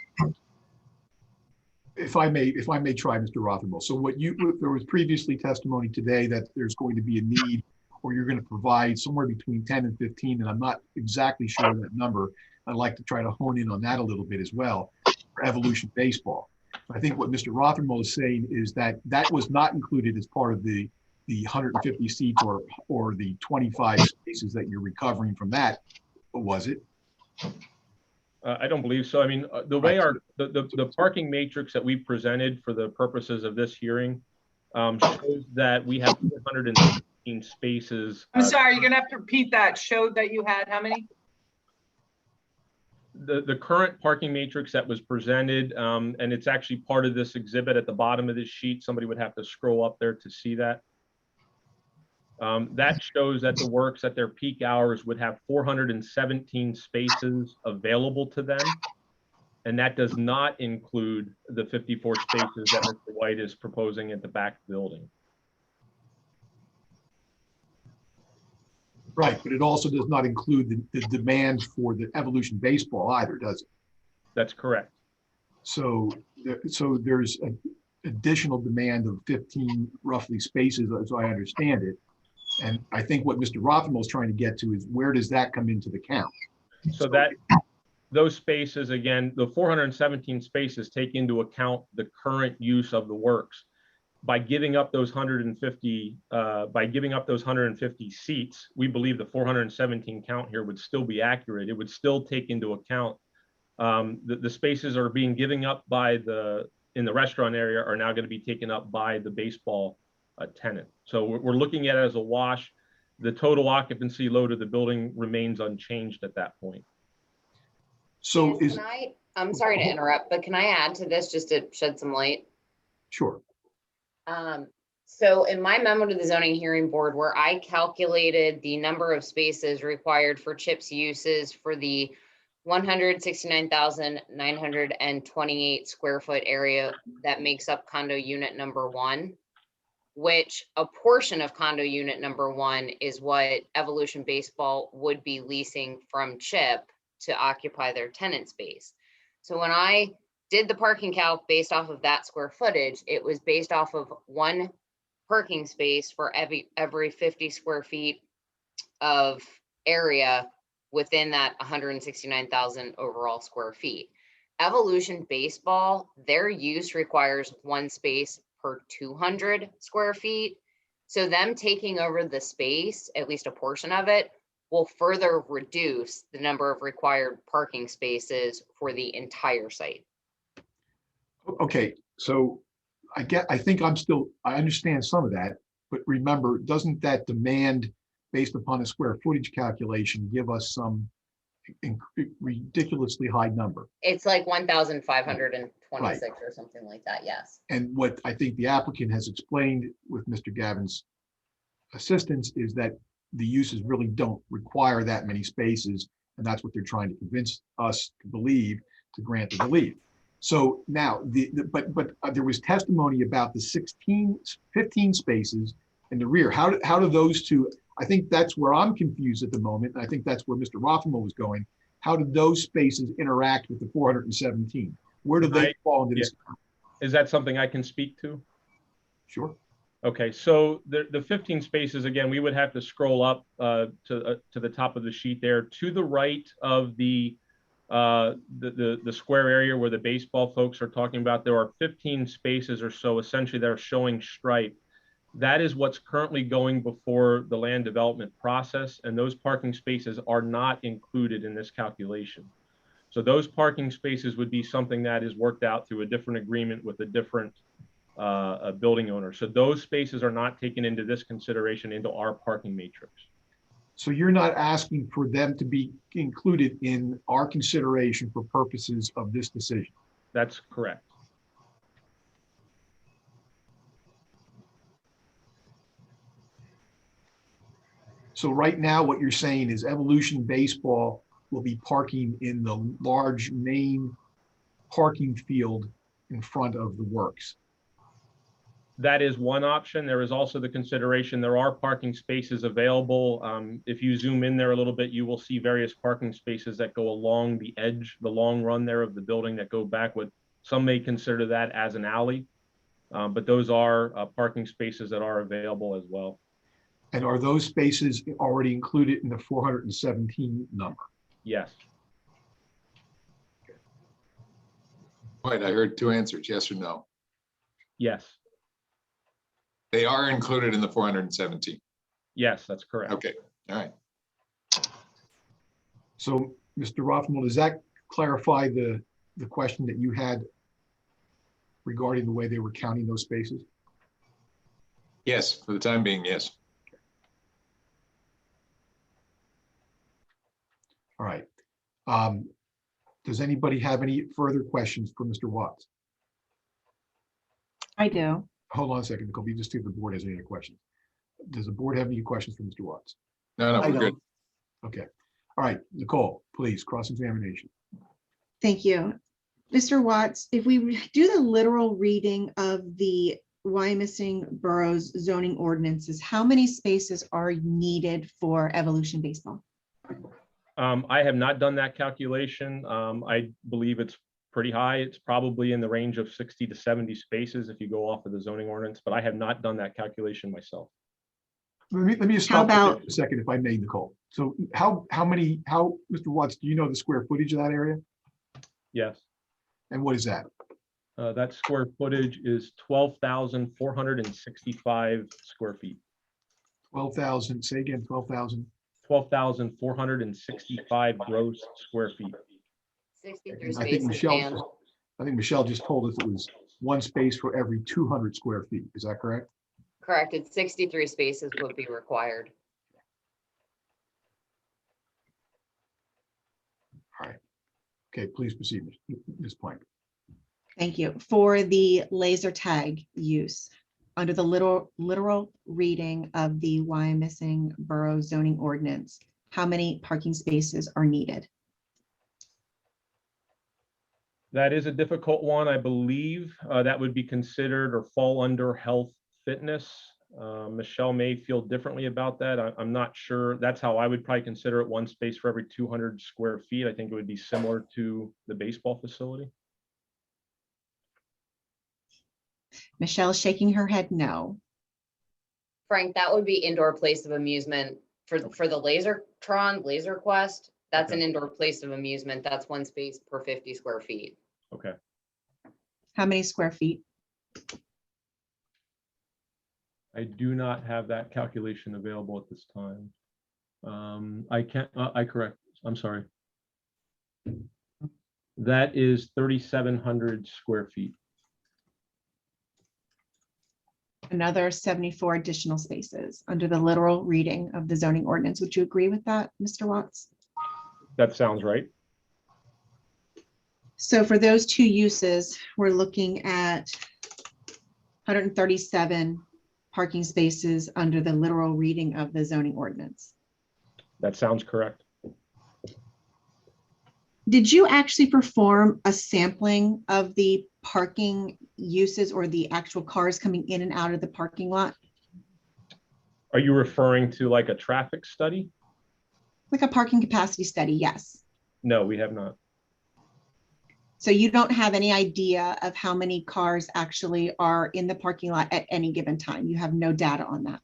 If I may try, Mr. Rothermel. So there was previously testimony today that there's going to be a need, or you're going to provide somewhere between 10 and 15, and I'm not exactly sure that number. I'd like to try to hone in on that a little bit as well for Evolution Baseball. I think what Mr. Rothermel is saying is that that was not included as part of the 150 seats or the 25 spaces that you're recovering from that, was it? I don't believe so. I mean, the way the parking matrix that we presented for the purposes of this hearing shows that we have 415 spaces. I'm sorry, you're gonna have to repeat that. Showed that you had how many? The current parking matrix that was presented, and it's actually part of this exhibit at the bottom of this sheet. Somebody would have to scroll up there to see that. That shows that the works at their peak hours would have 417 spaces available to them. And that does not include the 54 spaces that Mr. White is proposing at the back building. Right, but it also does not include the demand for the Evolution baseball either, does it? That's correct. So there's an additional demand of 15 roughly spaces, as I understand it. And I think what Mr. Rothermel is trying to get to is where does that come into the count? So that those spaces, again, the 417 spaces take into account the current use of the works. By giving up those 150, seats, we believe the 417 count here would still be accurate. It would still take into account the spaces are being given up by in the restaurant area are now going to be taken up by the baseball tenant. So we're looking at it as a wash. The total occupancy load of the building remains unchanged at that point. So Yes, I'm sorry to interrupt, but can I add to this just to shed some light? Sure. So in my memo to the zoning hearing board, where I calculated the number of spaces required for CHIP's uses for the 169,928 square foot area that makes up condo unit number 1, which a portion of condo unit number 1 is what Evolution Baseball would be leasing from CHIP to occupy their tenant space. So when I did the parking calc based off of that square footage, it was based off of 1 parking space for every 50 square feet of area within that 169,000 overall square feet. Evolution Baseball, their use requires 1 space per 200 square feet. So them taking over the space, at least a portion of it, will further reduce the number of required parking spaces for the entire site. Okay, so I think I understand some of that, but remember, doesn't that demand based upon a square footage calculation give us some ridiculously high number? It's like 1,526 Right. or something like that, yes. And what I think the applicant has explained with Mr. Gavin's assistance is that the uses really don't require that many spaces, and that's what they're trying to convince us to believe to grant the relief. So now, but there was testimony about the 15 spaces in the rear. How do those two? I think that's where I'm confused at the moment. And I think that's where Mr. Rothermel was going. How do those spaces interact with the 417? Where do they fall into this? Is that something I can speak to? Sure. Okay, so the 15 spaces, again, we would have to scroll up to the top of the sheet there. To the right of the square area where the baseball folks are talking about, there are 15 spaces or so essentially that are showing stripe. That is what's currently going before the land development process, and those parking spaces are not included in this calculation. So those parking spaces would be something that is worked out through a different agreement with a different building owner. So those spaces are not taken into this consideration into our parking matrix. So you're not asking for them to be included in our consideration for purposes of this decision? That's correct. So right now, what you're saying is Evolution Baseball will be parking in the large main parking field in front of the works. That is one option. There is also the consideration there are parking spaces available. If you zoom in there a little bit, you will see various parking spaces that go along the edge, the long run there of the building that go back. What some may consider that as an alley, but those are parking spaces that are available as well. And are those spaces already included in the 417 number? Yes. Wait, I heard two answers, yes or no. Yes, They are included in the 417. yes, that's correct. Okay, all right. So, Mr. Rothman, does that clarify the question that you had regarding the way they were counting those spaces? Yes, for the time being, yes. All right. Does anybody have any further questions for Mr. Watts? I do. Hold on a second, Nicole, just see if the board has any other questions. Does the board have any questions for Mr. Watts? No, no, I we're good. don't. Okay. All right, Nicole, please, cross-examination. Thank you. Mr. Watts, if we do the literal reading of the Wyomissing Borough's zoning ordinances, how many spaces are needed for Evolution Baseball? I have not done that calculation. I believe it's pretty high. It's probably in the range of 60 to 70 spaces if you go off of the zoning ordinance, but I have not done that calculation myself. Let me just How stop there about- for a second, if I may, Nicole. So how Mr. Watts, do you know the square footage of that area? Yes, And what is that? that square footage is 12,465 square feet. 12,000, say again, 12,000. 12,465 gross square feet. 63 I think spaces, Dan. Michelle just told us it was one space for every 200 square feet. Is that correct? Correct, it's 63 spaces would be required. All right. Okay, please proceed, Ms. Plank. Thank you. For the laser tag use, under the literal reading of the Wyomissing Borough zoning ordinance, how many parking spaces are needed? That is a difficult one. I believe that would be considered or fall under health fitness. Michelle may feel differently about that. I'm not sure. That's how I would probably consider it, one space for every 200 square feet. I think it would be similar to the baseball facility. Michelle's shaking her head no. Frank, that would be indoor place of amusement for the Laser Quest. That's an indoor place of amusement. That's one space per 50 square feet. Okay. How many square feet? I do not have that calculation available at this time. I can't, I'm sorry. That is 3,700 square feet. Another 74 additional spaces under the literal reading of the zoning ordinance. Would you agree with that, Mr. Watts? That sounds right. So for those two uses, we're looking at 137 parking spaces under the literal reading of the zoning ordinance. That sounds correct. Did you actually perform a sampling of the parking uses or the actual cars coming in and out of the parking lot? Are you referring to like a traffic study? Like a parking capacity study, yes. No, we have not. So you don't have any idea of how many cars actually are in the parking lot at any given time. You have no data on that.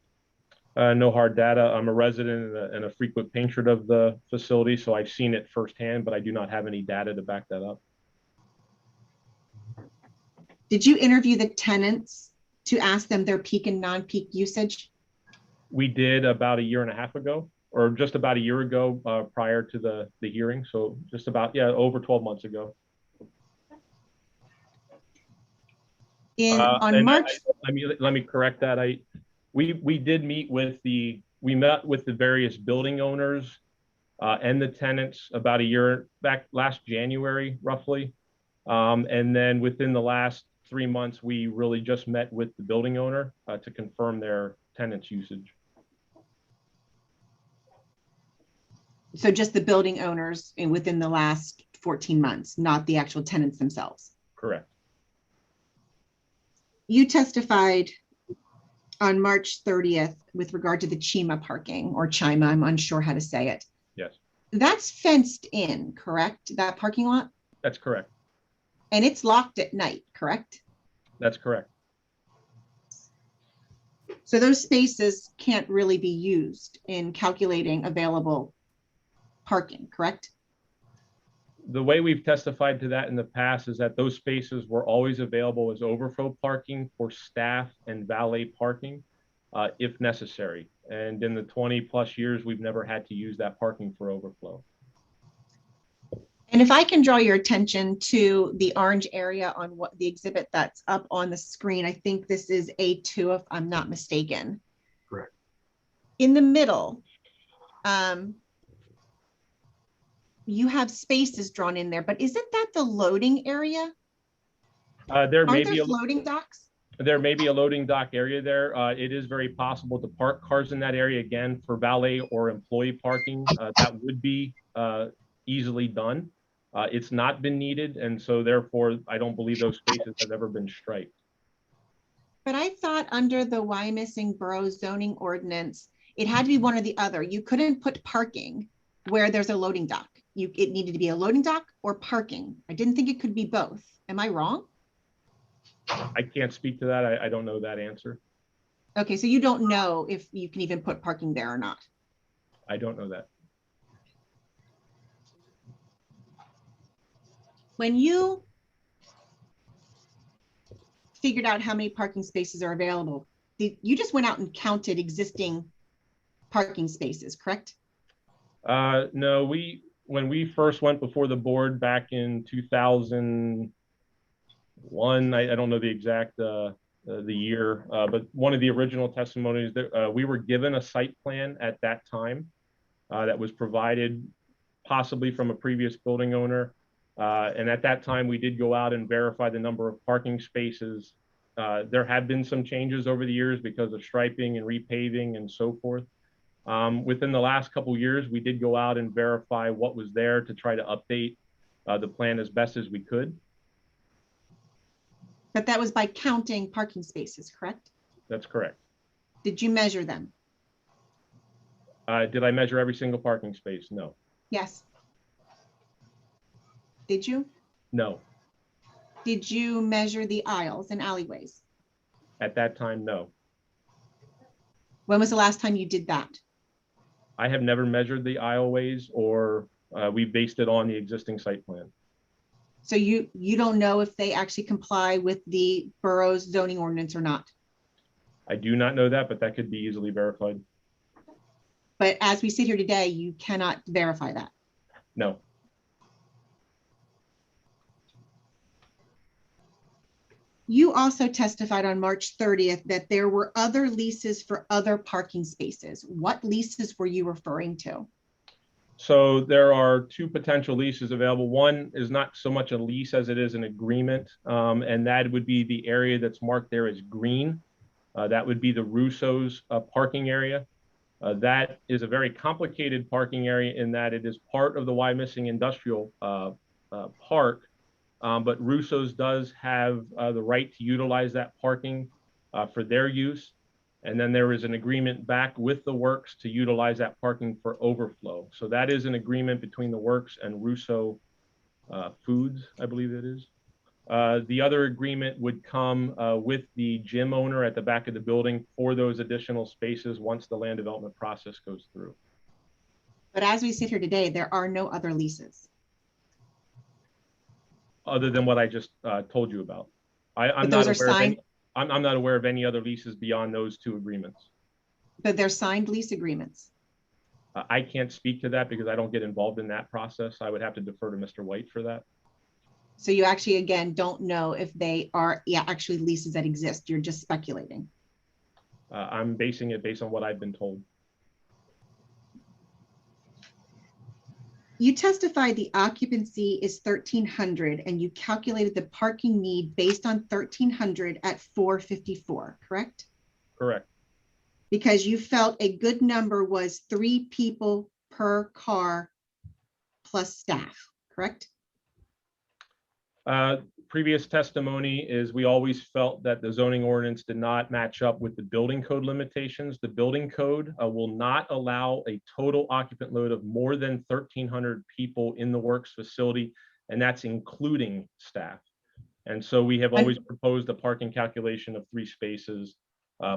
No hard data. I'm a resident and a frequent patron of the facility, so I've seen it firsthand, but I do not have any data to back that up. Did you interview the tenants to ask them their peak and non-peak usage? We did about a year and a half ago, or just about a year ago, prior to the hearing. So just about, yeah, over 12 months ago. On March. Let me correct that. We did meet with we met with the various building owners and the tenants about a year back, last January, roughly. And then within the last 3 months, we really just met with the building owner to confirm their tenants' usage. So just the building owners within the last 14 months, not the actual tenants themselves. Correct. You testified on March 30th with regard to the Chima parking, or Chima, I'm unsure how to say it. Yes, That's fenced in, correct? That parking lot? that's correct. And it's locked at night, correct? That's correct. So those spaces can't really be used in calculating available parking, correct? The way we've testified to that in the past is that those spaces were always available as overflow parking for staff and valet parking, if necessary. And in the 20+ years, we've never had to use that parking for overflow. And if I can draw your attention to the orange area on what the exhibit that's up on the screen, I think this is A2 if I'm not mistaken. Correct. In the middle, you have spaces drawn in there, but isn't that the loading area? There may Aren't be there a loading docks? There may be a loading dock area there. It is very possible to park cars in that area again for valet or employee parking. That would be easily done. It's not been needed, and so therefore, I don't believe those spaces have ever been striped. But I thought under the Wyomissing Borough zoning ordinance, it had to be one or the other. You couldn't put parking where there's a loading dock. It needed to be a loading dock or parking. I didn't think it could be both. Am I wrong? I can't speak to that. I don't know that answer. Okay, so you don't know if you can even put parking there or not. I don't know that. When you figured out how many parking spaces are available, you just went out and counted existing parking spaces, correct? No, when we first went before the board back in 2001, I don't know the exact the year, but one of the original testimonies that we were given a site plan at that time that was provided possibly from a previous building owner. And at that time, we did go out and verify the number of parking spaces. There have been some changes over the years because of striping and repaving and so forth. Within the last couple of years, we did go out and verify what was there to try to update the plan as best as we could. But that was by counting parking spaces, correct? That's correct. Did you measure them? Did I measure every single parking space? No. Yes. Did you? No. Did you measure the aisles and alleyways? At that time, no. When was the last time you did that? I have never measured the aisleways, or we based it on the existing site plan. So you don't know if they actually comply with the borough's zoning ordinance or not? I do not know that, but that could be easily verified. But as we sit here today, you cannot verify that. No. You also testified on March 30th that there were other leases for other parking spaces. What leases were you referring to? So there are two potential leases available. One is not so much a lease as it is an agreement, and that would be the area that's marked there as green. That would be the Russo's parking area. That is a very complicated parking area in that it is part of the Wyomissing Industrial Park, but Russo's does have the right to utilize that parking for their use. And then there is an agreement back with the works to utilize that parking for overflow. So that is an agreement between the works and Russo Foods, I believe it is. The other agreement would come with the gym owner at the back of the building for those additional spaces once the land development process goes through. But as we sit here today, there are no other leases. Other than what I just told you about. I'm those not are aware of any, signed. I'm not aware of any other leases beyond those two agreements. But they're signed lease agreements. I can't speak to that because I don't get involved in that process. I would have to defer to Mr. White for that. So you actually, again, don't know if they are actually leases that exist. You're just speculating. I'm basing it based on what I've been told. You testified the occupancy is 1,300 and you calculated the parking need based on 1,300 at 454, correct? Correct. Because you felt a good number was 3 people per car plus staff, correct? Previous testimony is we always felt that the zoning ordinance did not match up with the building code limitations. The building code will not allow a total occupant load of more than 1,300 people in the works facility, and that's including staff. And so we have always proposed a parking calculation of 3 spaces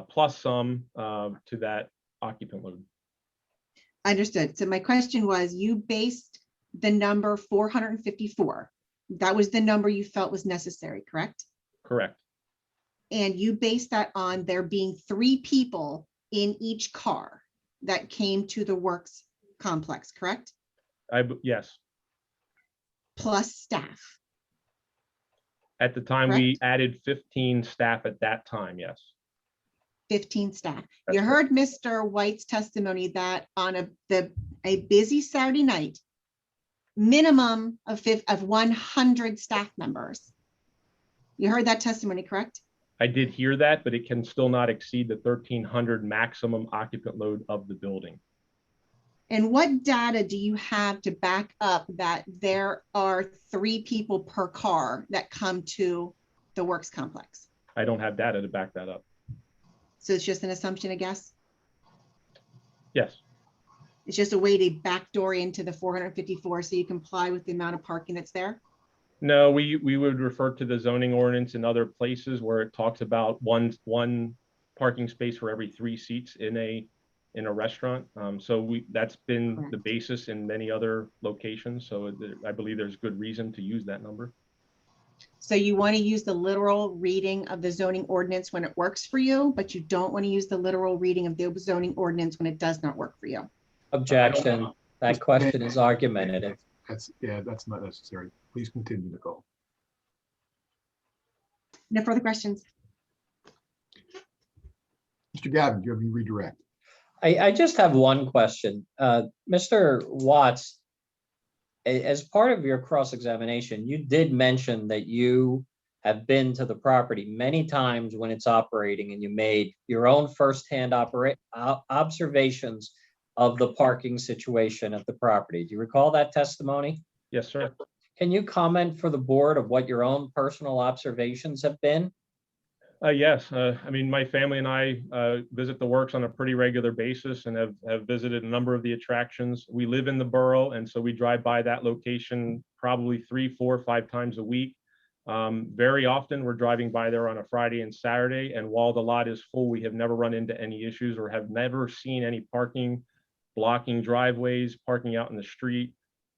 plus some to that occupant load. Understood. So my question was, you based the number 454. That was the number you felt was necessary, correct? Correct. And you based that on there being 3 people in each car that came to the works complex, correct? Yes. Plus staff. At the time, we added 15 staff at that time, yes. 15 staff. That's You heard Mr. White's testimony that on a busy Saturday night, minimum of 100 staff members. You heard that testimony, correct? I did hear that, but it can still not exceed the 1,300 maximum occupant load of the building. And what data do you have to back up that there are 3 people per car that come to the works complex? I don't have data to back that up. So it's just an assumption, I guess? Yes. It's just a way to backdoor into the 454 so you comply with the amount of parking that's there? No, we would refer to the zoning ordinance in other places where it talks about one parking space for every 3 seats in a restaurant. So that's been Correct. the basis in many other locations. So I believe there's good reason to use that number. So you want to use the literal reading of the zoning ordinance when it works for you, but you don't want to use the literal reading of the zoning ordinance when it does not work for you. Objection. That question is argumentative. That's not necessary. Please continue, Nicole. No further questions? Mr. Gavin, do you have any redirect? I just have one question. Mr. Watts, as part of your cross-examination, you did mention that you have been to the property many times when it's operating and you made your own firsthand observations of the parking situation at the property. Do you recall that testimony? Yes, sir. Can you comment for the board of what your own personal observations have been? Yes. I mean, my family and I visit the works on a pretty regular basis and have visited a number of the attractions. We live in the borough, and so we drive by that location probably 3, 4, 5 times a week. Very often we're driving by there on a Friday and Saturday, and while the lot is full, we have never run into any issues or have never seen any parking, blocking driveways, parking out in the street,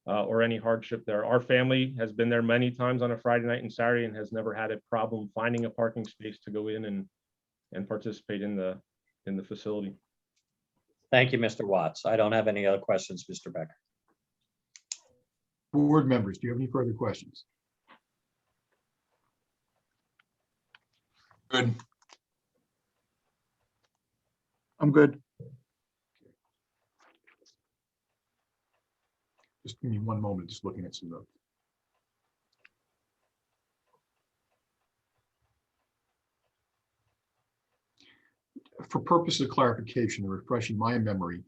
or any hardship there. Our family has been there many times on a Friday night and Saturday and has never had a problem finding a parking space to go in and participate in the facility. Thank you, Mr. Watts. I don't have any other questions, Mr. Becker. Board members, do you have any further questions? Good. I'm good. Just give me one moment, just looking at some notes. For purposes of clarification and refreshing my memory,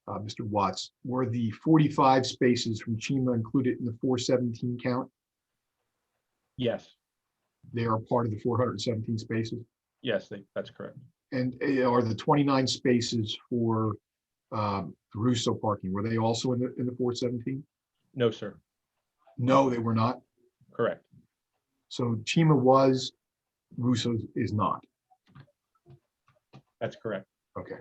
Mr. Watts, were the 45 spaces from Chima included in the 417 count? Yes. They are part of the 417 spaces? Yes, that's correct. And are the 29 spaces for the Russo parking, were they also in the 417? No, sir. No, they were not. Correct. So Chima was, Russo is not. That's correct. Okay.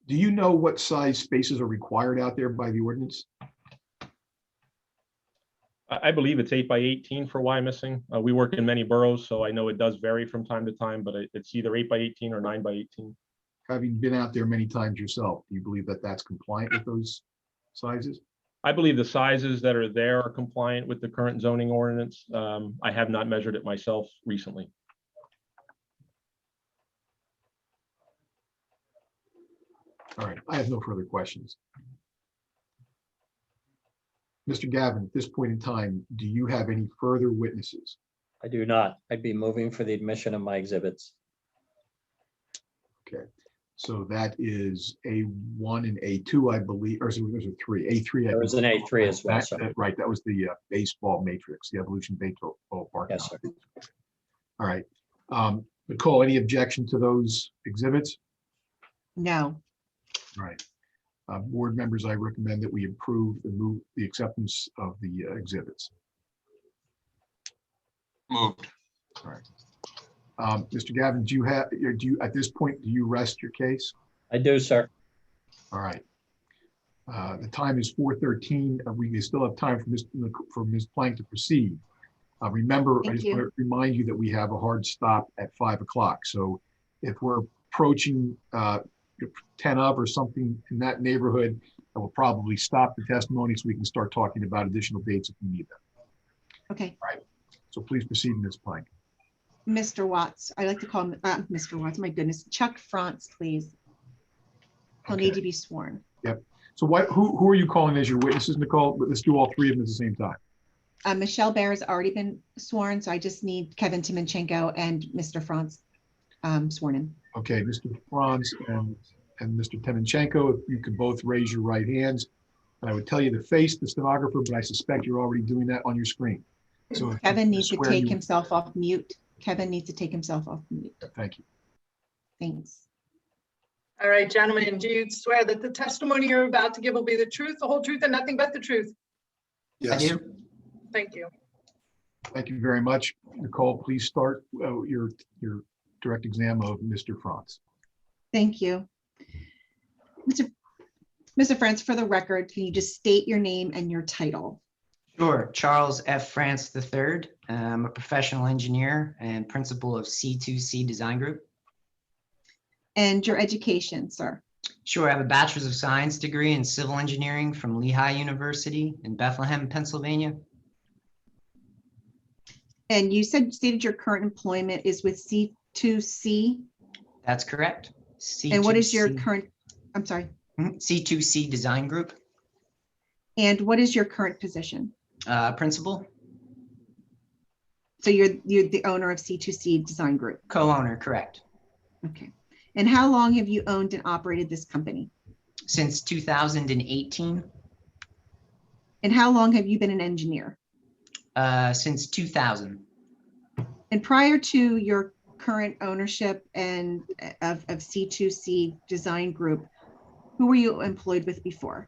Do you know what size spaces are required out there by the ordinance? I believe it's 8 by 18 for Wyomissing. We work in many boroughs, so I know it does vary from time to time, but it's either 8 by 18 or 9 by 18. Having been out there many times yourself, do you believe that that's compliant with those sizes? I believe the sizes that are there are compliant with the current zoning ordinance. I have not measured it myself recently. All right, I have no further questions. Mr. Gavin, at this point in time, do you have any further witnesses? I do not. I'd be moving for the admission of my exhibits. Okay, so that is A1 and A2, I believe, or so there's a 3, A3. There was an A3 as well, sir. Right, that was the baseball matrix, the evolution baseball park. Yes, sir. All right. Nicole, any objection to those exhibits? No. All right. Board members, I recommend that we approve and move the acceptance of the exhibits. Moved. All right. Mr. Gavin, do you, at this point, do you rest your case? I do, sir. All right. The time is 4:13. We still have time for Ms. Plank to proceed. Remember, I Thank just you. want to remind you that we have a hard stop at 5 o'clock. So if we're approaching 10 of or something in that neighborhood, I will probably stop the testimony so we can start talking about additional dates if we need them. Okay, All right. So please proceed, Ms. Plank. Mr. Watts, I like to call him, Mr. Watts, my goodness, Chuck Frantz, please. He'll need to be sworn. Yep. So who are you calling as your witnesses, Nicole? Let's do all three of them at the same time. Michelle Bear has already been sworn, so I just need Kevin Timonchenko and Mr. Frantz sworn in. Okay, Mr. Franz and Mr. Timonchenko, if you could both raise your right hands. And I would tell you to face the stenographer, but I suspect you're already doing that on your screen. So if Kevin you needs to swear take you- himself off mute. Kevin needs to take himself off mute. Thank you. Thanks. All right, gentlemen, do you swear that the testimony you're about to give will be the truth, the whole truth, and nothing but the truth? Yes. Thank you. Thank you very much. Nicole, please start your direct exam of Mr. Franz. Thank you. Mr. Frantz, for the record, can you just state your name and your title? Sure. Charles F. France III. I'm a professional engineer and principal of C2C Design Group. And your education, sir? Sure. I have a Bachelor's of Science degree in Civil Engineering from Lehigh University in Bethlehem, Pennsylvania. And you stated your current employment is with C2C? That's correct. And what is your C2C current, I'm sorry, C2C Design Group, and what is your current position? principal, So you're the owner of C2C Design Group? co-owner, correct. Okay. And how long have you owned and operated this company? Since 2018, And how long have you been an engineer? since 2000. And prior to your current ownership and of C2C Design Group, who were you employed with before?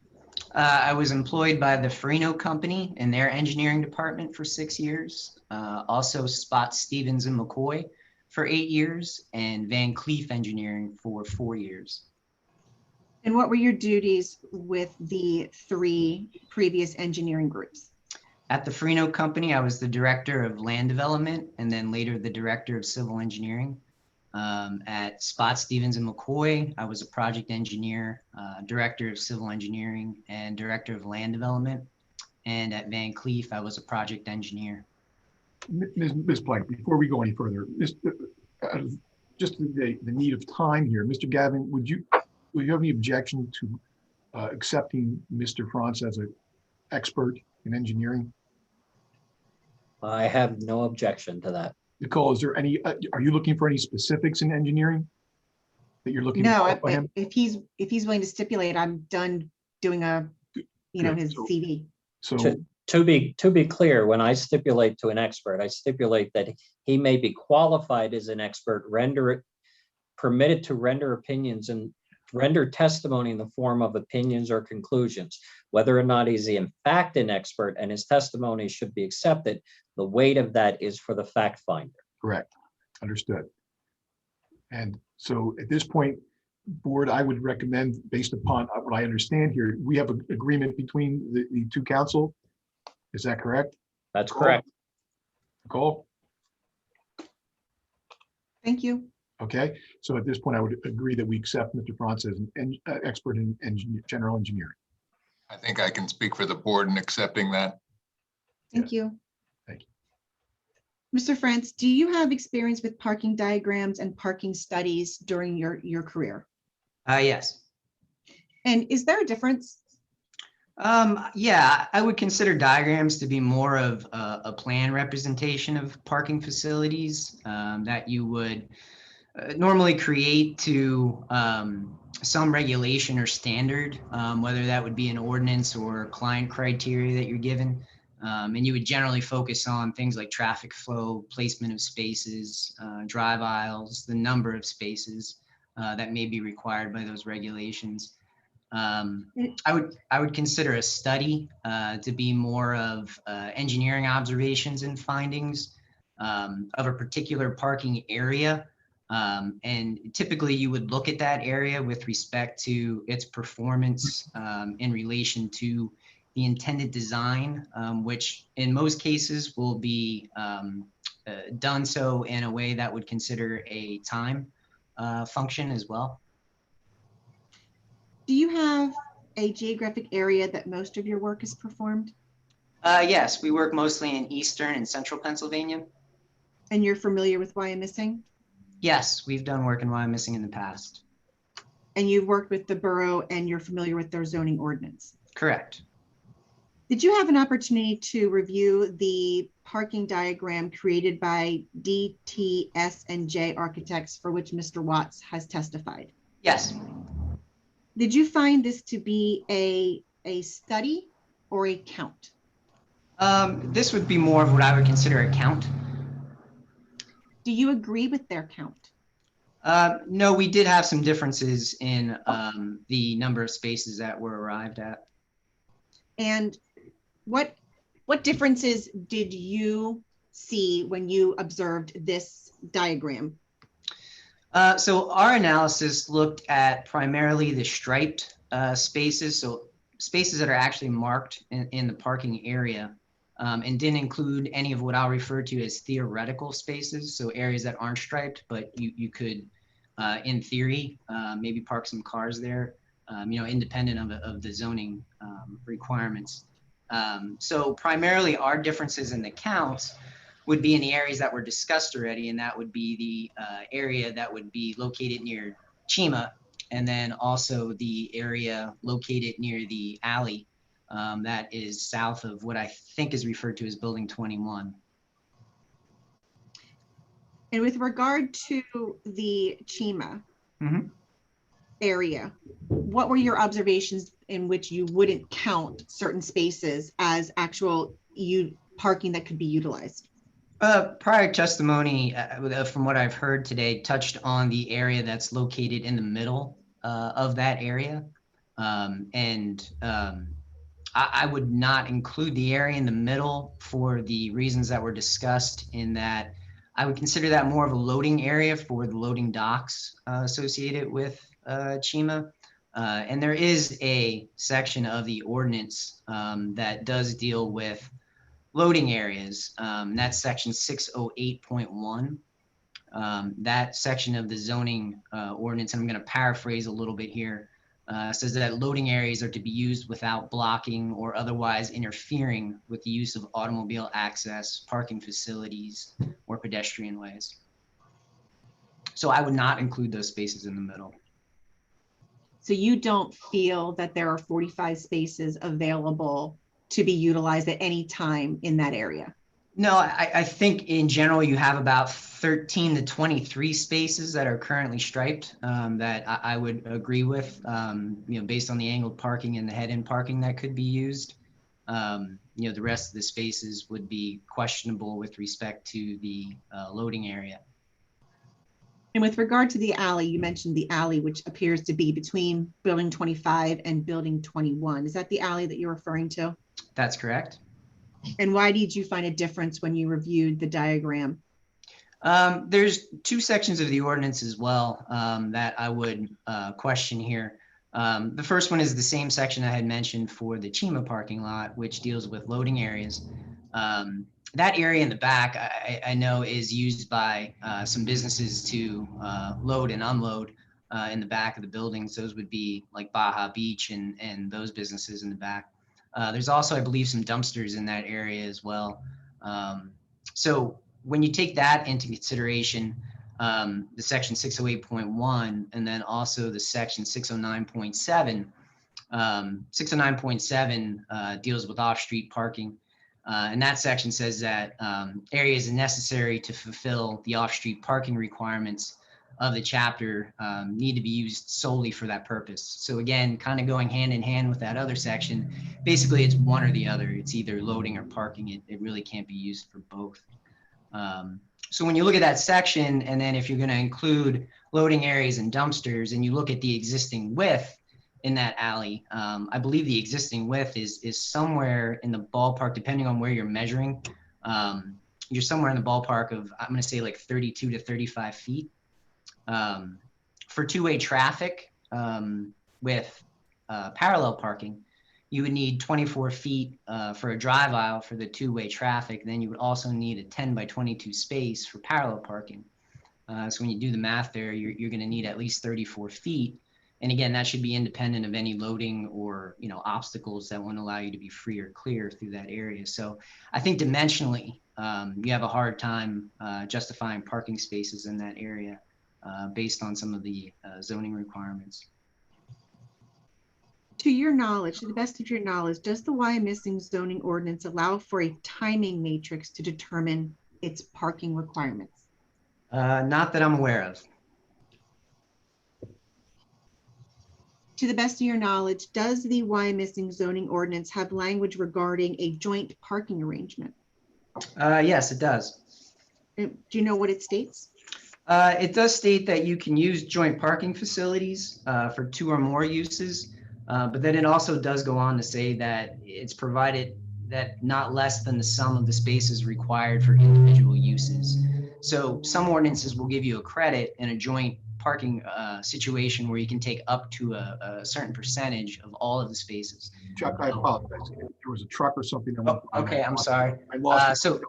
I was employed by the Farino Company in their engineering department for 6 years. Also Spot Stevens and McCoy for 8 years, and Van Cleef Engineering for 4 years. And what were your duties with the 3 previous engineering groups? At the Farino Company, I was the director of land development and then later the director of civil engineering. At Spot Stevens and McCoy, I was a project engineer, director of civil engineering, and director of land development. And at Van Cleef, I was a project engineer. Ms. Plank, before we go any further, just the need of time here, Mr. Gavin, would you have any objection to accepting Mr. Franz as an expert in engineering? I have no objection to that. Nicole, is there any, are you looking for any specifics in engineering that you're looking to No, qualify him? if he's willing to stipulate, I'm done doing his So- CV. So, To be clear, when I stipulate to an expert, I stipulate that he may be qualified as an expert, permitted to render opinions and render testimony in the form of opinions or conclusions. Whether or not he's in fact an expert and his testimony should be accepted, the weight of that is for the fact finder. correct, understood. And so at this point, board, I would recommend, based upon what I understand here, we have an agreement between the two council. Is that correct? That's correct. Nicole? Thank you. Okay, so at this point, I would agree that we accept Mr. Franz as an expert in general engineering. I think I can speak for the board in accepting that. Thank you. Thank you. Mr. Frantz, do you have experience with parking diagrams and parking studies during your career? Yes. And is there a difference? Yeah, I would consider diagrams to be more of a plan representation of parking facilities that you would normally create to some regulation or standard, whether that would be an ordinance or client criteria that you're given. And you would generally focus on things like traffic flow, placement of spaces, drive aisles, the number of spaces that may be required by those regulations. I would consider a study to be more of engineering observations and findings of a particular parking area. And typically you would look at that area with respect to its performance in relation to the intended design, which in most cases will be done so in a way that would consider a time function as well. Do you have a geographic area that most of your work is performed? Yes, we work mostly in eastern and central Pennsylvania. And you're familiar with Wyomissing? Yes, we've done work in Wyomissing in the past. And you've worked with the borough and you're familiar with their zoning ordinance? Correct. Did you have an opportunity to review the parking diagram created by DTS&J Architects for which Mr. Watts has testified? Yes. Did you find this to be a study or a count? This would be more of what I would consider a count. Do you agree with their count? No, we did have some differences in the number of spaces that were arrived at. And what differences did you see when you observed this diagram? So our analysis looked at primarily the striped spaces, so spaces that are actually marked in the parking area, and didn't include any of what I'll refer to as theoretical spaces, so areas that aren't striped, but you could, in theory, maybe park some cars there, independent of the zoning requirements. So primarily our differences in the counts would be in the areas that were discussed already, and that would be the area that would be located near Chima, and then also the area located near the alley that is south of what I think is referred to as Building 21. And with regard to the Chima area, what were your observations in which you wouldn't count certain spaces as actual parking that could be utilized? Prior testimony, from what I've heard today, touched on the area that's located in the middle of that area. I would not include the area in the middle for the reasons that were discussed, in that I would consider that more of a loading area for the loading docks associated with Chima. And there is a section of the ordinance that does deal with loading areas. That's section 608.1. That section of the zoning ordinance, and I'm going to paraphrase a little bit here, says that loading areas are to be used without blocking or otherwise interfering with the use of automobile access, parking facilities, or pedestrian ways. So I would not include those spaces in the middle. So you don't feel that there are 45 spaces available to be utilized at any time in that area? No, I think in general you have about 13 to 23 spaces that are currently striped that I would agree with, based on the angled parking and the head-in parking that could be used. The rest of the spaces would be questionable with respect to the loading area. And with regard to the alley, you mentioned the alley, which appears to be between Building 25 and Building 21. Is that the alley that you're referring to? That's correct. And why did you find a difference when you reviewed the diagram? There's two sections of the ordinance as well that I would question here. The first one is the same section I had mentioned for the Chima parking lot, which deals with loading areas. That area in the back, I know, is used by some businesses to load and unload in the back of the buildings. Those would be like Baja Beach and those businesses in the back. There's also, I believe, some dumpsters in that area as well. So when you take that into consideration, the section 608.1 and then also the section 609.7, 609.7 deals with off-street parking. And that section says that areas necessary to fulfill the off-street parking requirements of the chapter need to be used solely for that purpose. So again, kind of going hand in hand with that other section, basically it's one or the other. It's either loading or parking. It really can't be used for both. So when you look at that section, and then if you're going to include loading areas and dumpsters, and you look at the existing width in that alley, I believe the existing width is somewhere in the ballpark, depending on where you're measuring, you're somewhere in the ballpark of, I'm going to say like 32 to 35 feet. For two-way traffic with parallel parking, you would need 24 feet for a drive aisle for the two-way traffic. Then you would also need a 10 by 22 space for parallel parking. So when you do the math there, you're going to need at least 34 feet. And again, that should be independent of any loading or, you know, obstacles that won't allow you to be free or clear through that area. So I think dimensionally, you have a hard time justifying parking spaces in that area based on some of the zoning requirements. To your knowledge, to the best of your knowledge, does the Wyomissing zoning ordinance allow for a timing matrix to determine its parking requirements? Not that I'm aware of. To the best of your knowledge, does the Wyomissing zoning ordinance have language regarding a joint parking arrangement? Yes, it does. Do you know what it states? It does state that you can use joint parking facilities for two or more uses, but then it also does go on to say that it's provided that not less than the sum of the spaces required for individual uses. So some ordinances will give you a credit in a joint parking situation where you can take up to a certain percentage of all of the spaces. Chuck, I apologize. There was a truck or something. That went by. Okay, I'm sorry. I lost it. So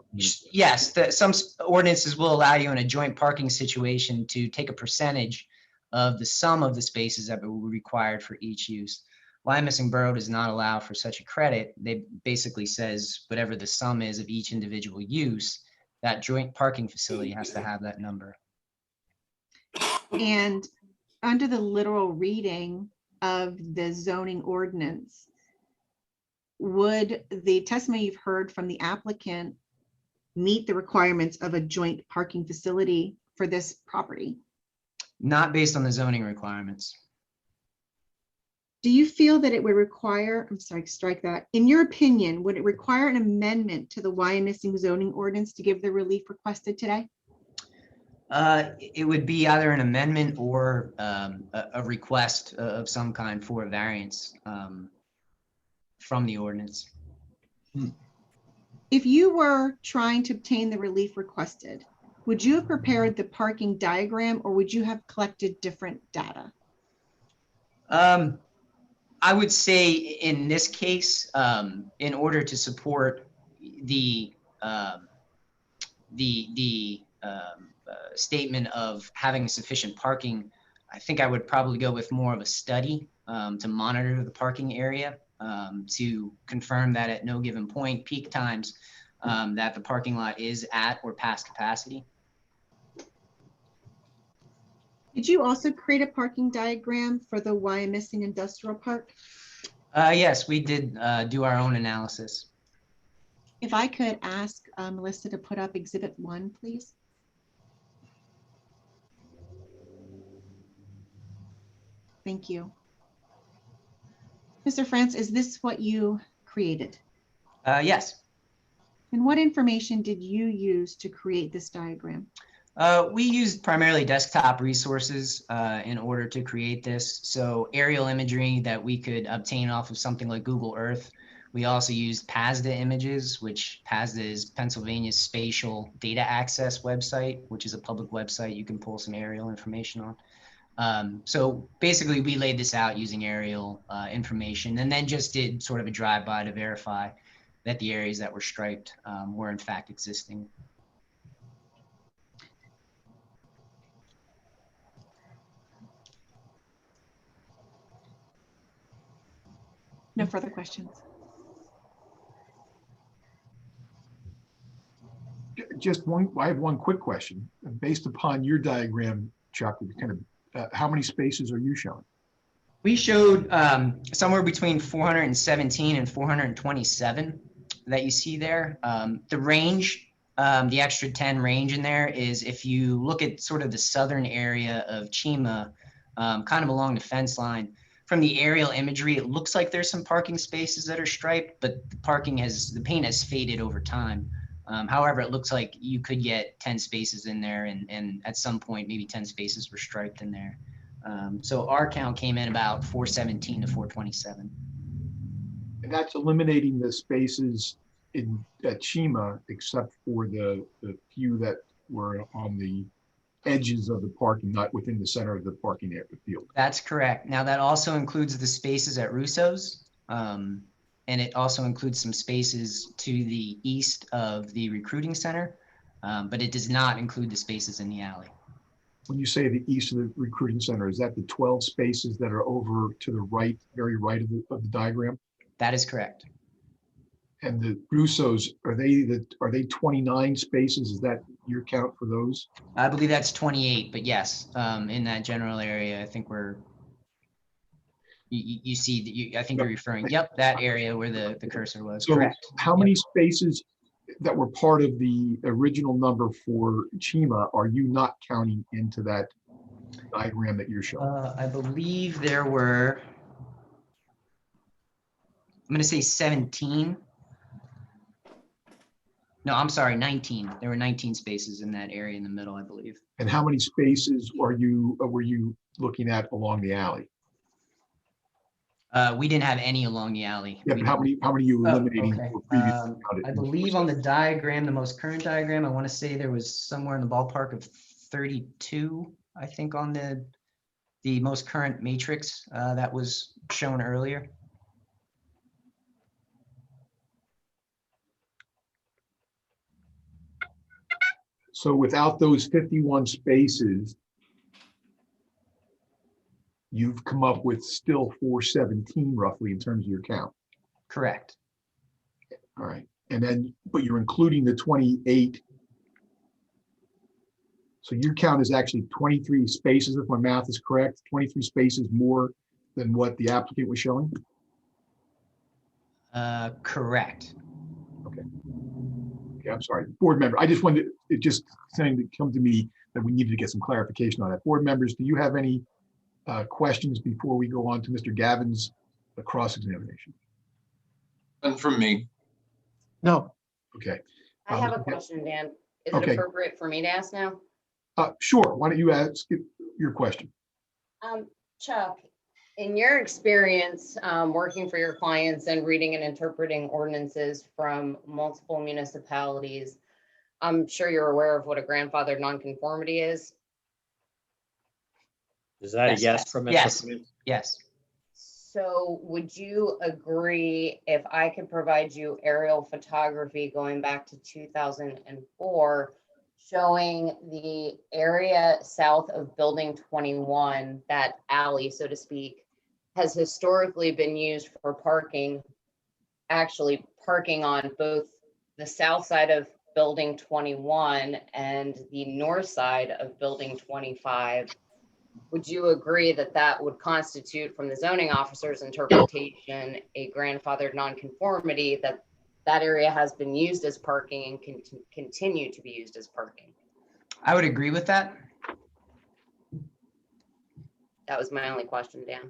yes, some ordinances will allow you in a joint parking situation to take a percentage of the sum of the spaces that will be required for each use. Wyomissing Borough does not allow for such a credit. They basically says whatever the sum is of each individual use, that joint parking facility has to have that number. And under the literal reading of the zoning ordinance, would the testimony you've heard from the applicant meet the requirements of a joint parking facility for this property? Not based on the zoning requirements. Do you feel that it would require, I'm sorry, strike that. In your opinion, would it require an amendment to the Wyomissing zoning ordinance to give the relief requested today? It would be either an amendment or a request of some kind for a variance from the ordinance. If you were trying to obtain the relief requested, would you have prepared the parking diagram or would you have collected different data? I would say in this case, in order to support the statement of having sufficient parking, I think I would probably go with more of a study to monitor the parking area to confirm that at no given point, peak times, that the parking lot is at or past capacity. Did you also create a parking diagram for the Wyomissing Industrial Park? Yes, we did do our own analysis. If I could ask Melissa to put up Exhibit 1, please. Thank you. Mr. France, is this what you created? Yes. And what information did you use to create this diagram? We used primarily desktop resources in order to create this. So aerial imagery that we could obtain off of something like Google Earth. We also used PASDA images, which PASDA is Pennsylvania's Spatial Data Access website, which is a public website you can pull some aerial information on. So basically we laid this out using aerial information and then just did sort of a drive-by to verify that the areas that were striped were in fact existing. No further questions. Just one, I have one quick question. Based upon your diagram, Chuck, kind of, how many spaces are you showing? We showed somewhere between 417 and 427 that you see there. The range, the extra 10 range in there is if you look at sort of the southern area of Chima, kind of along the fence line, from the aerial imagery, it looks like there's some parking spaces that are striped, but the paint has faded over time. However, it looks like you could get 10 spaces in there and at some point, maybe 10 spaces were striped in there. So our count came in about 417 to 427. And that's eliminating the spaces at Chima, except for the few that were on the edges of the parking, not within the center of the parking area field. That's correct. Now, that also includes the spaces at Russo's. And it also includes some spaces to the east of the recruiting center, but it does not include the spaces in the alley. When you say the east of the recruiting center, is that the 12 spaces that are over to the right, very right of the diagram? That is correct. And the Russo's, are they 29 spaces? Is that your count for those? I believe that's 28, but yes, in that general area, I think you see that I think you're referring, yep, that area where the cursor was, So correct. how many spaces that were part of the original number for Chima are you not counting into that diagram that you're showing? I believe there were, I'm going to say 17. No, I'm sorry, 19. There were 19 spaces in that area in the middle, I believe. And how many spaces were you looking at along the alley? We didn't have any along the alley. Yeah, but how many are you eliminating? Okay. for previously counted? I believe on the diagram, the most current diagram, I want to say there was somewhere in the ballpark of 32, I think, on the most current matrix that was shown earlier. So without those 51 spaces, you've come up with still 417 roughly in terms of your count. Correct. All right. And then, but you're including the 28. So your count is actually 23 spaces, if my math is correct, 23 spaces more than what the applicant was showing? Correct. Okay. Okay, I'm sorry. Board member, I just wanted, it just saying to come to me that we needed to get some clarification on that. Board members, do you have any questions before we go on to Mr. Gavin's cross-examination? None from me. No. Okay. I have a question, Dan. Is it Okay. appropriate for me to ask now? Sure. Why don't you ask your question? Chuck, in your experience working for your clients and reading and interpreting ordinances from multiple municipalities, I'm sure you're aware of what a grandfathered nonconformity is. Is that a yes from Mr. Yes. Prince? Yes. So would you agree if I could provide you aerial photography going back to 2004 showing the area south of building 21, that alley, so to speak, has historically been used for parking, actually parking on both the south side of building 21 and the north side of building 25? Would you agree that that would constitute, from the zoning officer's interpretation, a grandfathered nonconformity, that that area has been used as parking and can continue to be used as parking? I would agree with that. That was my only question, Dan.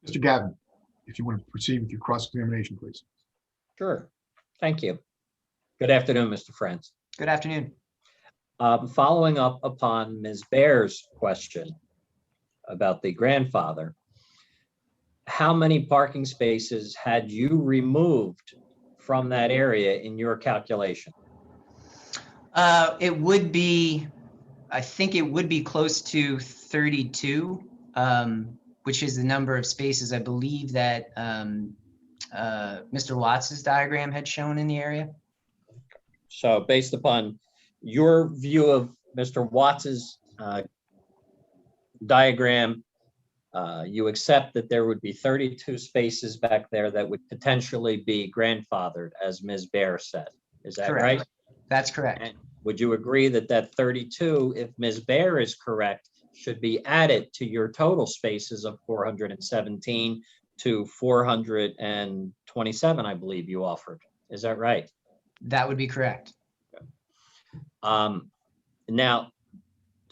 Mr. Gavin, if you want to proceed with your cross-examination, please. Sure. Thank you. Good afternoon, Mr. Friends. Good afternoon. Following up upon Ms. Baer's question about the grandfather, how many parking spaces had you removed from that area in your calculation? It would be, I think it would be close to 32, which is the number of spaces I believe that Mr. Watts's diagram had shown in the area. So based upon your view of Mr. Watts's diagram, you accept that there would be 32 spaces back there that would potentially be grandfathered, as Ms. Baer said. Is that Correct. right? That's correct. And would you agree that that 32, if Ms. Baer is correct, should be added to your total spaces of 417 to 427, I believe you offered? Is that right? That would be correct. Now,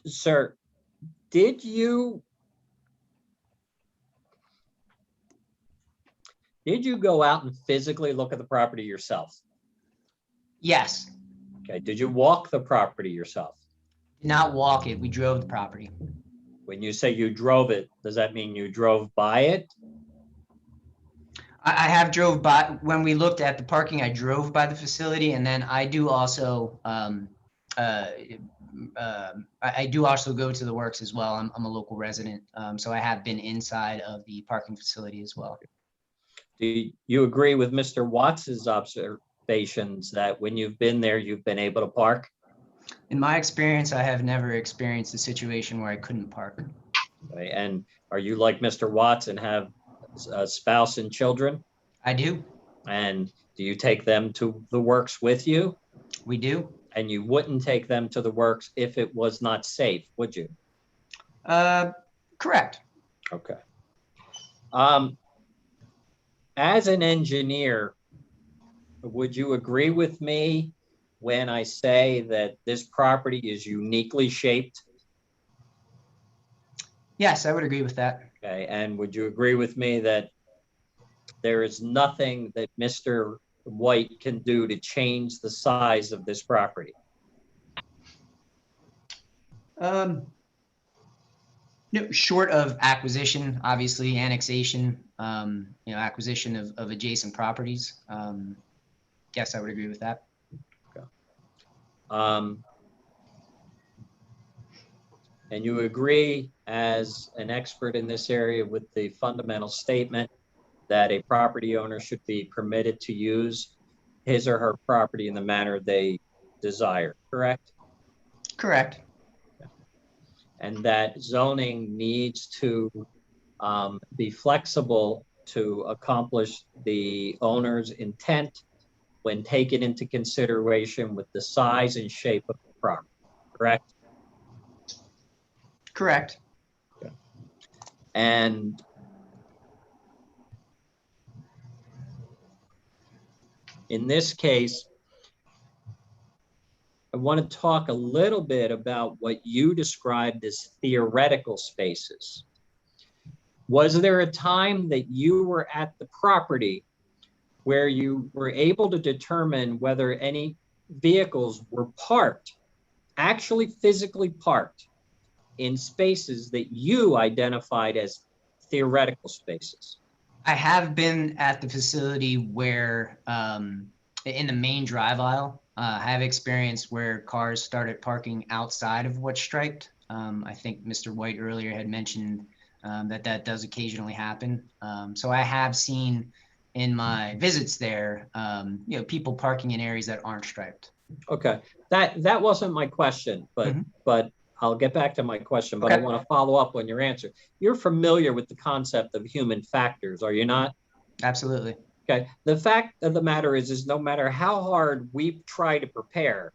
sir, did you go out and physically look at the property yourself? Yes. Okay. Did you walk the property yourself? Not walk it. We drove the property. When you say you drove it, does that mean you drove by it? I have drove by, when we looked at the parking, I drove by the facility, and then I do also, I do also go to the works as well. I'm a local resident, so I have been inside of the parking facility as well. Do you agree with Mr. Watts's observations that when you've been there, you've been able to park? In my experience, I have never experienced a situation where I couldn't park. Okay, and are you like Mr. Watts and have a spouse and children? I do. And do you take them to the works with you? We do. And you wouldn't take them to the works if it was not safe, would you? Correct. Okay. As an engineer, would you agree with me when I say that this property is uniquely shaped? Yes, I would agree with that. Okay, and would you agree with me that there is nothing that Mr. White can do to change the size of this property? No, short of acquisition, obviously annexation, acquisition of adjacent properties. Yes, I would agree with that. And you agree as an expert in this area with the fundamental statement that a property owner should be permitted to use his or her property in the manner they desire, correct? Correct. And that zoning needs to be flexible to accomplish the owner's intent when taken into consideration with the size and shape of the property, correct? Correct. Okay. And in this case, I want to talk a little bit about what you described as theoretical spaces. Was there a time that you were at the property where you were able to determine whether any vehicles were parked, actually physically parked, in spaces that you identified as theoretical spaces? I have been at the facility where, in the main drive aisle, I have experienced where cars started parking outside of what's striped. I think Mr. White earlier had mentioned that does occasionally happen. So I have seen in my visits there, people parking in areas that aren't striped. Okay, that wasn't my question, but I'll get back to my question, but Okay. I want to follow up on your answer. You're familiar with the concept of human factors, are you not? Absolutely. Okay, the fact of the matter is no matter how hard we try to prepare,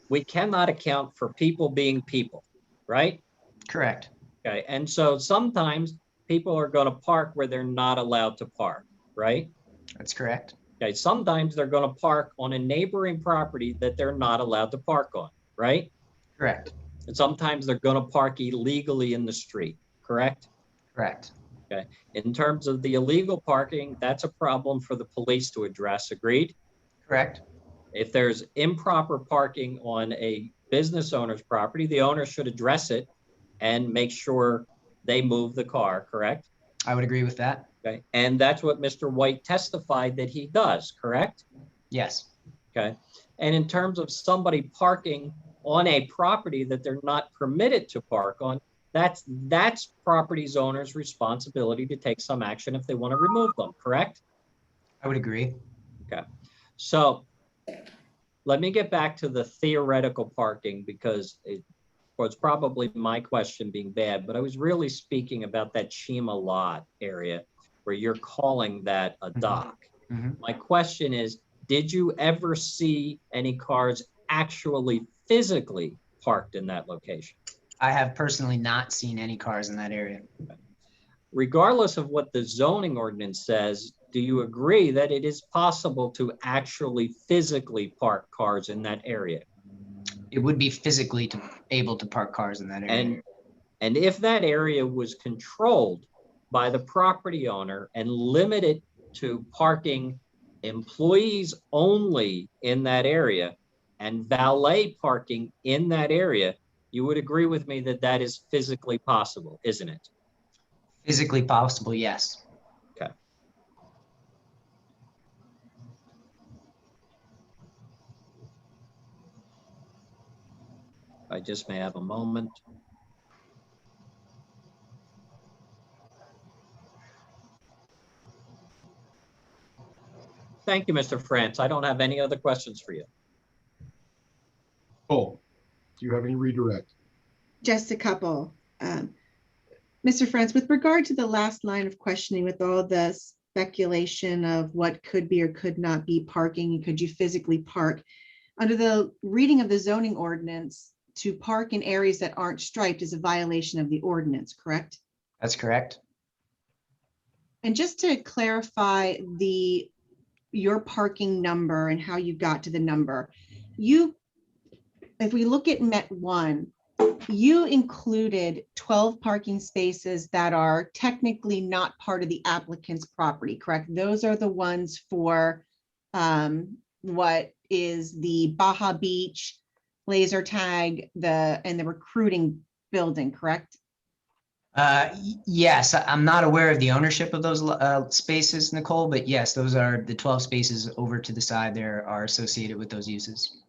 we cannot account for people being people, right? Correct. Okay, and so sometimes people are going to park where they're not allowed to park, right? That's correct. Okay, sometimes they're going to park on a neighboring property that they're not allowed to park on, right? Correct. And sometimes they're going to park illegally in the street, correct? Correct. Okay. In terms of the illegal parking, that's a problem for the police to address, agreed? Correct. If there's improper parking on a business owner's property, the owner should address it and make sure they move the car, correct? I would agree with that. Okay. And that's what Mr. White testified that he does, correct? Yes. Okay. And in terms of somebody parking on a property that they're not permitted to park on, that's property's owner's responsibility to take some action if they want to remove them, correct? I would agree. Okay. So let me get back to the theoretical parking because it was probably my question being bad, but I was really speaking about that Chima lot area where you're calling that a dock. Mhm. My question is, did you ever see any cars actually physically parked in that location? I have personally not seen any cars in that area. Regardless of what the zoning ordinance says, do you agree that it is possible to actually physically park cars in that area? It would be physically able to park cars in that area. And if that area was controlled by the property owner and limited to parking employees only in that area and valet parking in that area, you would agree with me that that is physically possible, isn't it? Physically possible, yes. Okay. I just may have a moment. Thank you, Mr. France. I don't have any other questions for you. Oh, do you have any redirect? Just a couple. Mr. France, with regard to the last line of questioning with all the speculation of what could be or could not be parking, and could you physically park, under the reading of the zoning ordinance, to park in areas that aren't striped is a violation of the ordinance, correct? That's correct. And just to clarify your parking number and how you got to the number, if we look at Met 1, you included 12 parking spaces that are technically not part of the applicant's property, correct? Those are the ones for what is the Baja Beach, laser tag, and the recruiting building, correct? Yes, I'm not aware of the ownership of those spaces, Nicole, but yes, those are the 12 spaces over to the side there are associated with those uses.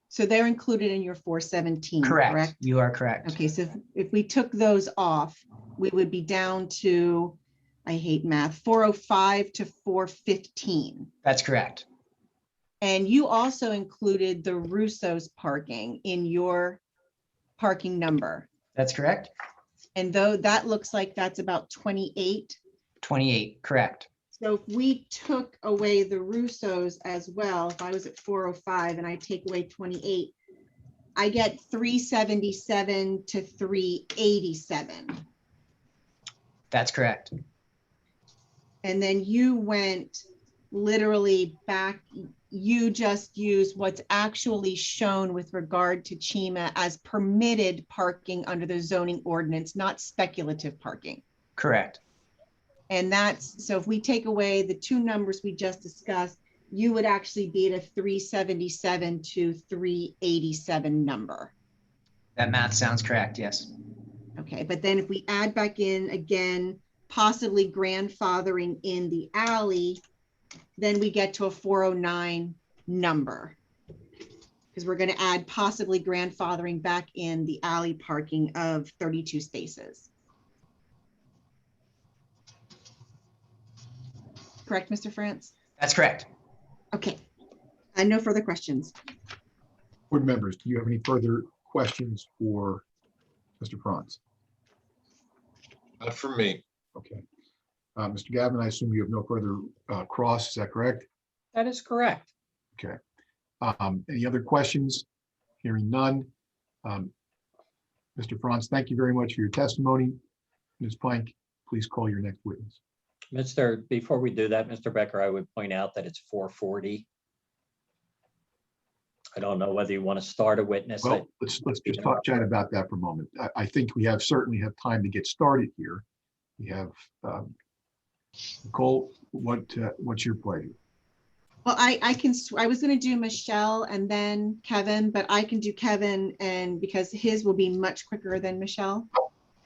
So they're included in your 417, correct? You are correct. Okay, so if we took those off, we would be down to, I hate math, 405 to 415. That's correct. And you also included the Russo's parking in your parking number. That's correct. And though that looks like that's about 28. 28, correct. So if we took away the Russo's as well, if I was at 405 and I take away 28, I get 377 to 387. That's correct. And then you went literally back, you just used what's actually shown with regard to Chima as permitted parking under the zoning ordinance, not speculative parking. Correct. And that's, so if we take away the two numbers we just discussed, you would actually be at a 377 to 387 number. That math sounds correct, yes. Okay, but then if we add back in again, possibly grandfathering in the alley, then we get to a 409 number. Because we're going to add possibly grandfathering back in the alley parking of 32 spaces. Correct, Mr. France? That's correct. Okay, and no further questions. Board members, do you have any further questions for Mr. Franz? Not for me. Okay. Mr. Gavin, I assume you have no further cross, is that correct? That is correct. Okay. Any other questions? Hearing none. Mr. Franz, thank you very much for your testimony. Ms. Plank, please call your next witness. Before we do that, Mr. Becker, I would point out that it's 4:40. I don't know whether you want to start a witness. Well, let's just chat about that for a moment. I think we certainly have time to get started here. We have Nicole, what's your pleasure? Well, I was going to do Michelle and then Kevin, but I can do Kevin, and because his will be much quicker than Michelle.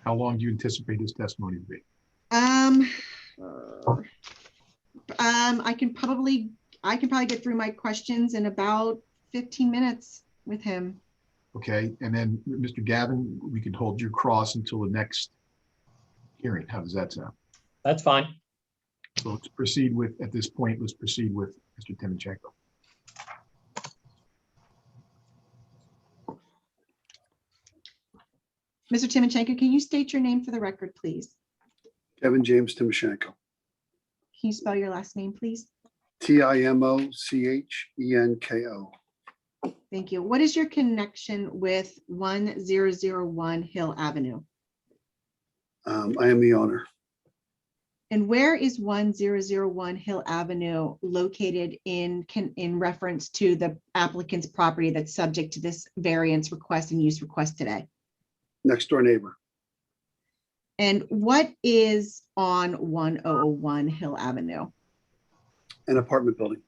How long do you anticipate his testimony to be? I can probably get through my questions in about 15 minutes with him. Okay, and then Mr. Gavin, we can hold your cross until the next hearing. How does that sound? That's fine. So let's proceed with, at this point, let's proceed with Mr. Timochenko. Mr. Timochenko, can you state your name for the record, please? Kevin James Timoshenko. Can you spell your last name, please? Timochenko. Thank you. What is your connection with 1001 Hill Avenue? I am the owner. And where is 1001 Hill Avenue located in reference to the applicant's property that's subject to this variance request and use request today? Next door neighbor. And what is on 1001 Hill Avenue? An apartment building.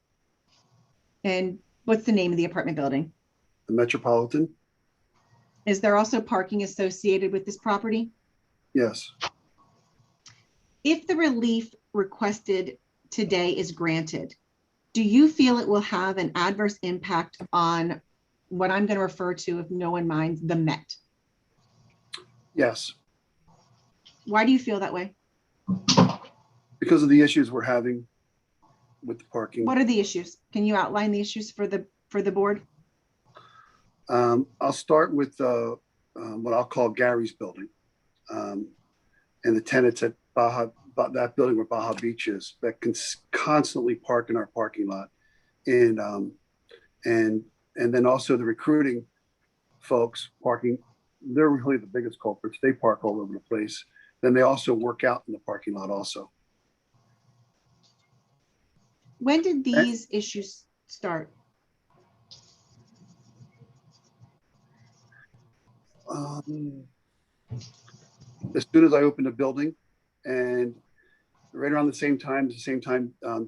And what's the name of the apartment building? The Metropolitan. Is there also parking associated with this property? Yes. If the relief requested today is granted, do you feel it will have an adverse impact on what I'm going to refer to, if no one minds, the Met. Yes, Why do you feel that way? because of the issues we're having with the parking. What are the issues? Can you outline the issues for the board? I'll start with what I'll call Gary's building. And the tenants at that building where Baja Beach is, that can constantly park in our parking lot. And then also the recruiting folks parking, they're really the biggest culprits. They park all over the place. Then they also work out in the parking lot also. When did these issues start? As soon as I opened the building, and right around the same time,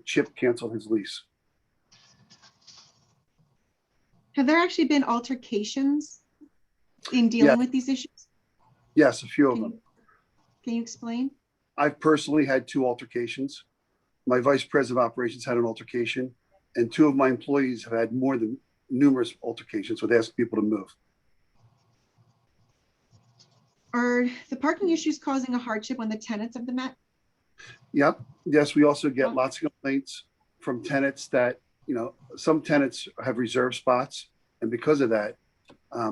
Chip canceled his lease. Have there actually been altercations in dealing with these issues? Yes, a few of them. Can you explain? I've personally had 2 altercations. My vice president of operations had an altercation, and 2 of my employees have had more than numerous altercations with asking people to move. Are the parking issues causing a hardship on the tenants of the Met? Yep. Yes, we also get lots of complaints from tenants that, some tenants have reserved spots, and because of that,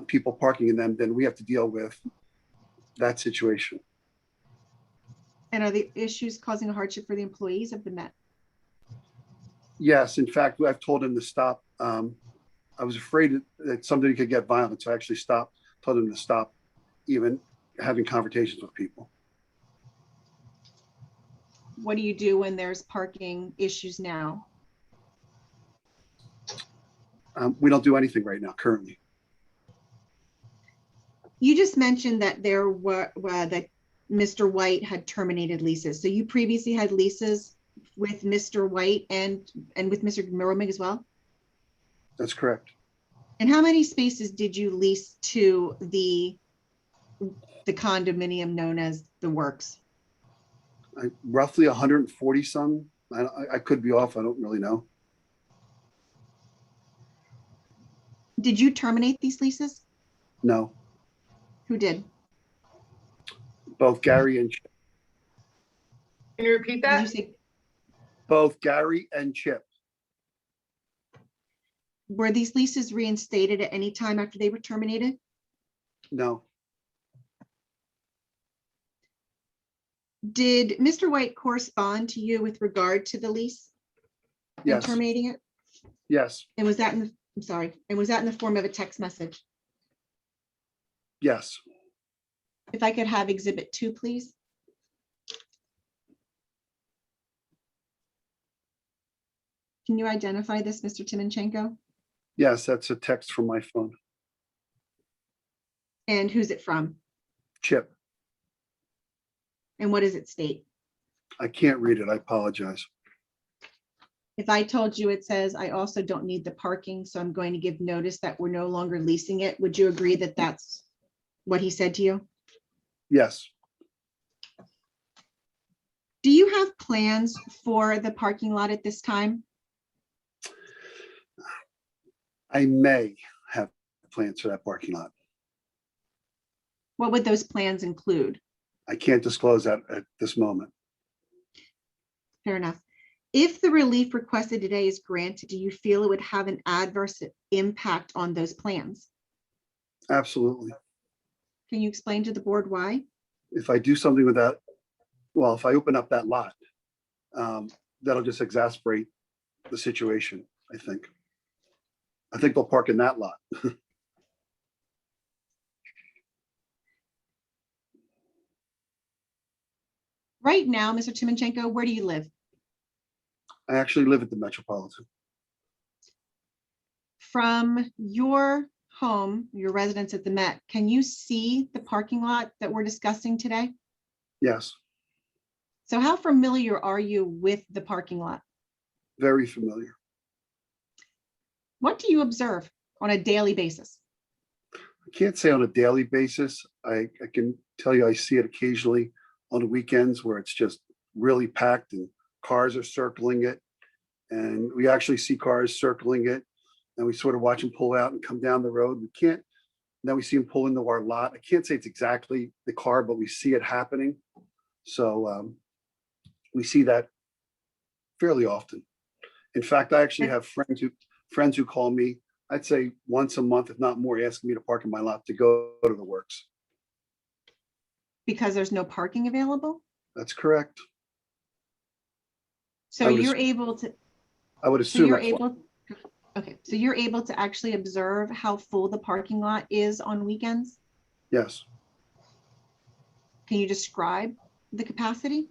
people parking in them, then we have to deal with that situation. And are the issues causing a hardship for the employees of the Met? Yes, in fact, I've told him to stop. I was afraid that somebody could get violent, so I actually told him to stop even having conversations with people. What do you do when there's parking issues now? We don't do anything right now currently. You just mentioned that that Mr. White had terminated leases. So you previously had leases with Mr. White and with Mr. Moromig as well? That's correct. And how many spaces did you lease to the condominium known as The Works? Roughly 140 some. I could be off. I don't really know. Did you terminate these leases? No, Who did? both Gary and Chip. Can you repeat Did that? you say, Both Gary and Chip. were these leases reinstated at any time after they were terminated? No, Did Mr. White correspond to you with regard to the lease and yes, terminating it? yes, And was that I'm sorry, and was that in the form of a text message? yes. If I could have Exhibit 2, please. Can you identify this, Mr. Timonchenko? Yes, that's a text from my phone. And who's it from? Chip, And what does it state? I can't read it. I apologize. If I told you it says, I also don't need the parking, so I'm going to give notice that we're no longer leasing it, would you agree that that's what he said to you? Yes, Do you have plans for the parking lot at this time? I may have plans for that parking lot. What would those plans include? I can't disclose that at this moment. Fair enough. If the relief requested today is granted, do you feel it would have an adverse impact on those plans? Absolutely. Can you explain to the board why? If I do something with that, well, if I open up that lot, that'll just exacerbate the situation, I think. I think they'll park in that lot. Right now, Mr. Timonchenko, where do you live? I actually live at the Metropolitan. From your home, your residence at the Met, can you see the parking lot that we're discussing today? Yes, So how familiar are you with the parking lot? very familiar. What do you observe on a daily basis? I can't say on a daily basis. I can tell you I see it occasionally on the weekends where it's just really packed and cars are circling it. And we actually see cars circling it and we sort of watch them pull out and come down the road. We can't, then we see them pull into our lot. I can't say it's exactly the car, but we see it happening. So we see that fairly often. In fact, I actually have friends who call me, I'd say once a month, if not more, asking me to park in my lot to go to the works. Because there's no parking available? That's correct. So I would you're assume- able to, I would so assume you're that's why. able, okay, so you're able to actually observe how full the parking lot is on weekends? Yes. Can you describe the capacity?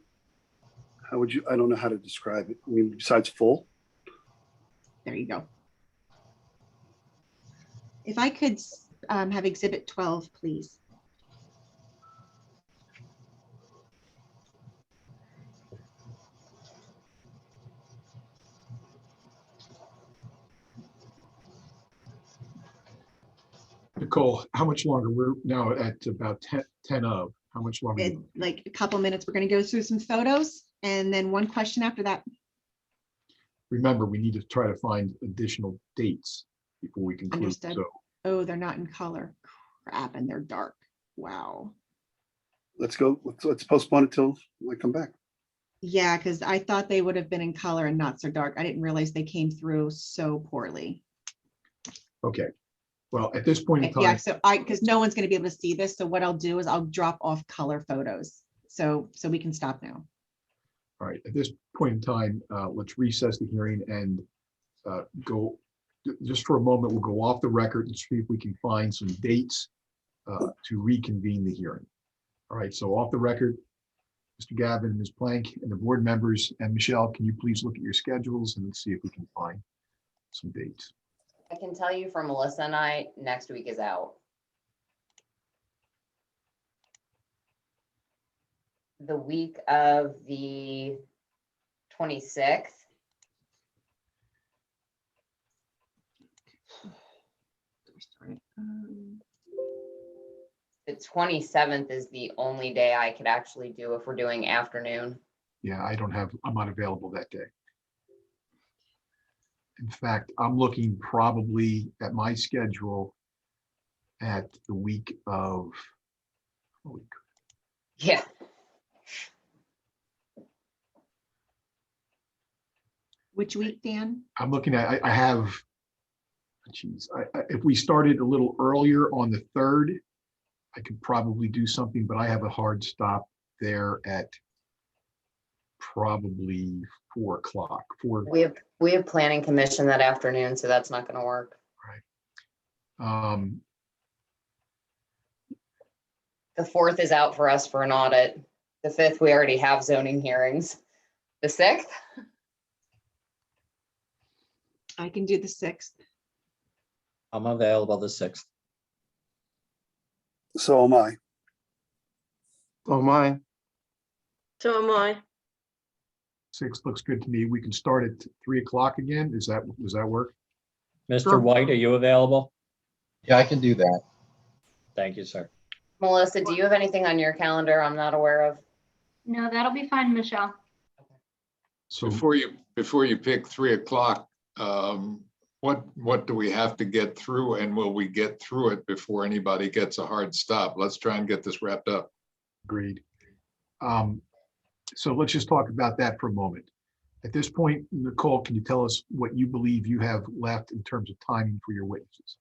How would you, I don't know how to describe it. I mean, besides full. There you go. If I could have exhibit 12, please. Nicole, how much longer? We're now at about 10 of. How much longer? In like a couple minutes, we're going to go through some photos and then one question after that. Remember, we need to try to find additional dates before we conclude. Understood. So Oh, they're not in color. Crap, and they're dark. Wow. Let's go, let's postpone it till I come back. Yeah, because I thought they would have been in color and not so dark. I didn't realize they came through so poorly. okay. Well, at this point in Yeah, time, so because no one's going to be able to see this. So what I'll do is I'll drop off color photos. So we can stop now. all right, at this point in time, let's recess the hearing and go, just for a moment, we'll go off the record and see if we can find some dates to reconvene the hearing. All right, so off the record, Mr. Gavin, Ms. Plank, and the board members, and Michelle, can you please look at your schedules and let's see if we can find some dates. I can tell you for Melissa and I, next week is out. The week of the 26th. The 27th is the only day I could actually do if we're doing afternoon. Yeah, I'm not available that day. In fact, I'm looking probably at my schedule at the week of, Yeah. Which week, Dan? I'm looking at, I have, geez, if we started a little earlier on the 3rd, I could probably do something, but I have a hard stop there at probably 4 o'clock. We have planning commission that afternoon, so that's not going to work. Right. The 4th is out for us for an audit. The 5th, we already have zoning hearings. The 6th? I can do the 6th. I'm available the 6th. So am I. Oh, my. So am I. 6 looks good to me. We can start at 3 o'clock again. Does that work? Mr. Sure. White, are you available? Yeah, I can do that. Thank you, sir. Melissa, do you have anything on your calendar I'm not aware of? No, that'll be fine, Michelle. So Before you pick 3 o'clock, what do we have to get through, and will we get through it before anybody gets a hard stop? Let's try and get this wrapped up. agreed. So let's just talk about that for a moment. At this point, Nicole, can you tell us what you believe you have left in terms of timing for your witnesses?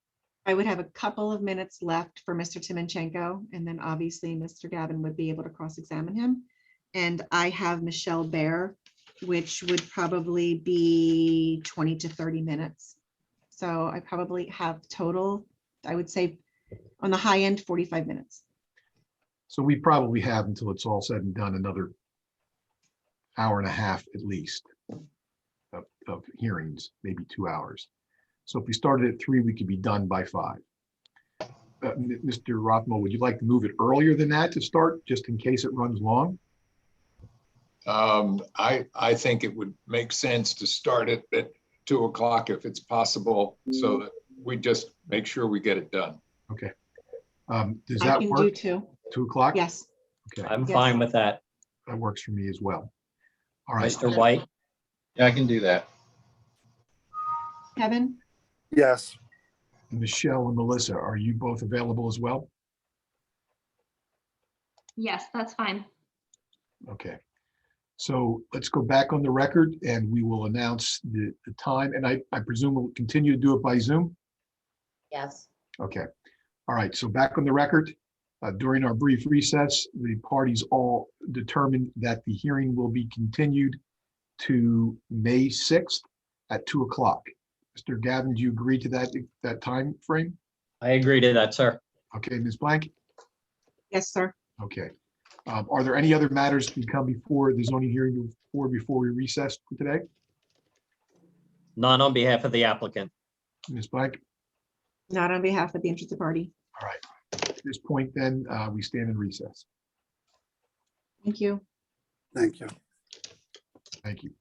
I would have a couple of minutes left for Mr. Timonchenko, and then obviously Mr. Gavin would be able to cross-examine him. And I have Michelle Bear, which would probably be 20 to 30 minutes. So I probably have total, I would say on the high end, 45 minutes. So we probably have, until it's all said and done, another hour and a half at least of hearings, maybe 2 hours. So if we started at 3, we could be done by 5. Mr. Rothmo, would you like to move it earlier than that to start, just in case it runs long? I think it would make sense to start it at 2 o'clock if it's possible, so that we just make sure we get it done. Okay. Does I that can do work? 2. 2 o'clock? Yes. Okay, I'm Yes. fine with that. that works for me as well. All right. Mr. White, Yeah, I can do that. Kevin? Yes. Michelle and Melissa, are you both available as well? Yes, that's fine. Okay. So let's go back on the record and we will announce the time. And I presume we'll continue to do it by Zoom? Yes. Okay. All right. So back on the record. During our brief recess, the parties all determined that the hearing will be continued to May 6th at 2 o'clock. Mr. Gavin, do you agree to that time frame? I agree to that, sir. Okay, Ms. Blank? Yes, sir. Okay. Are there any other matters to come before the zoning hearing before we recess for today? None on behalf of the applicant. Ms. Blank? Not on behalf of the interested party. All right. At this point, then, we stand in recess. Thank you. Thank you. Thank you.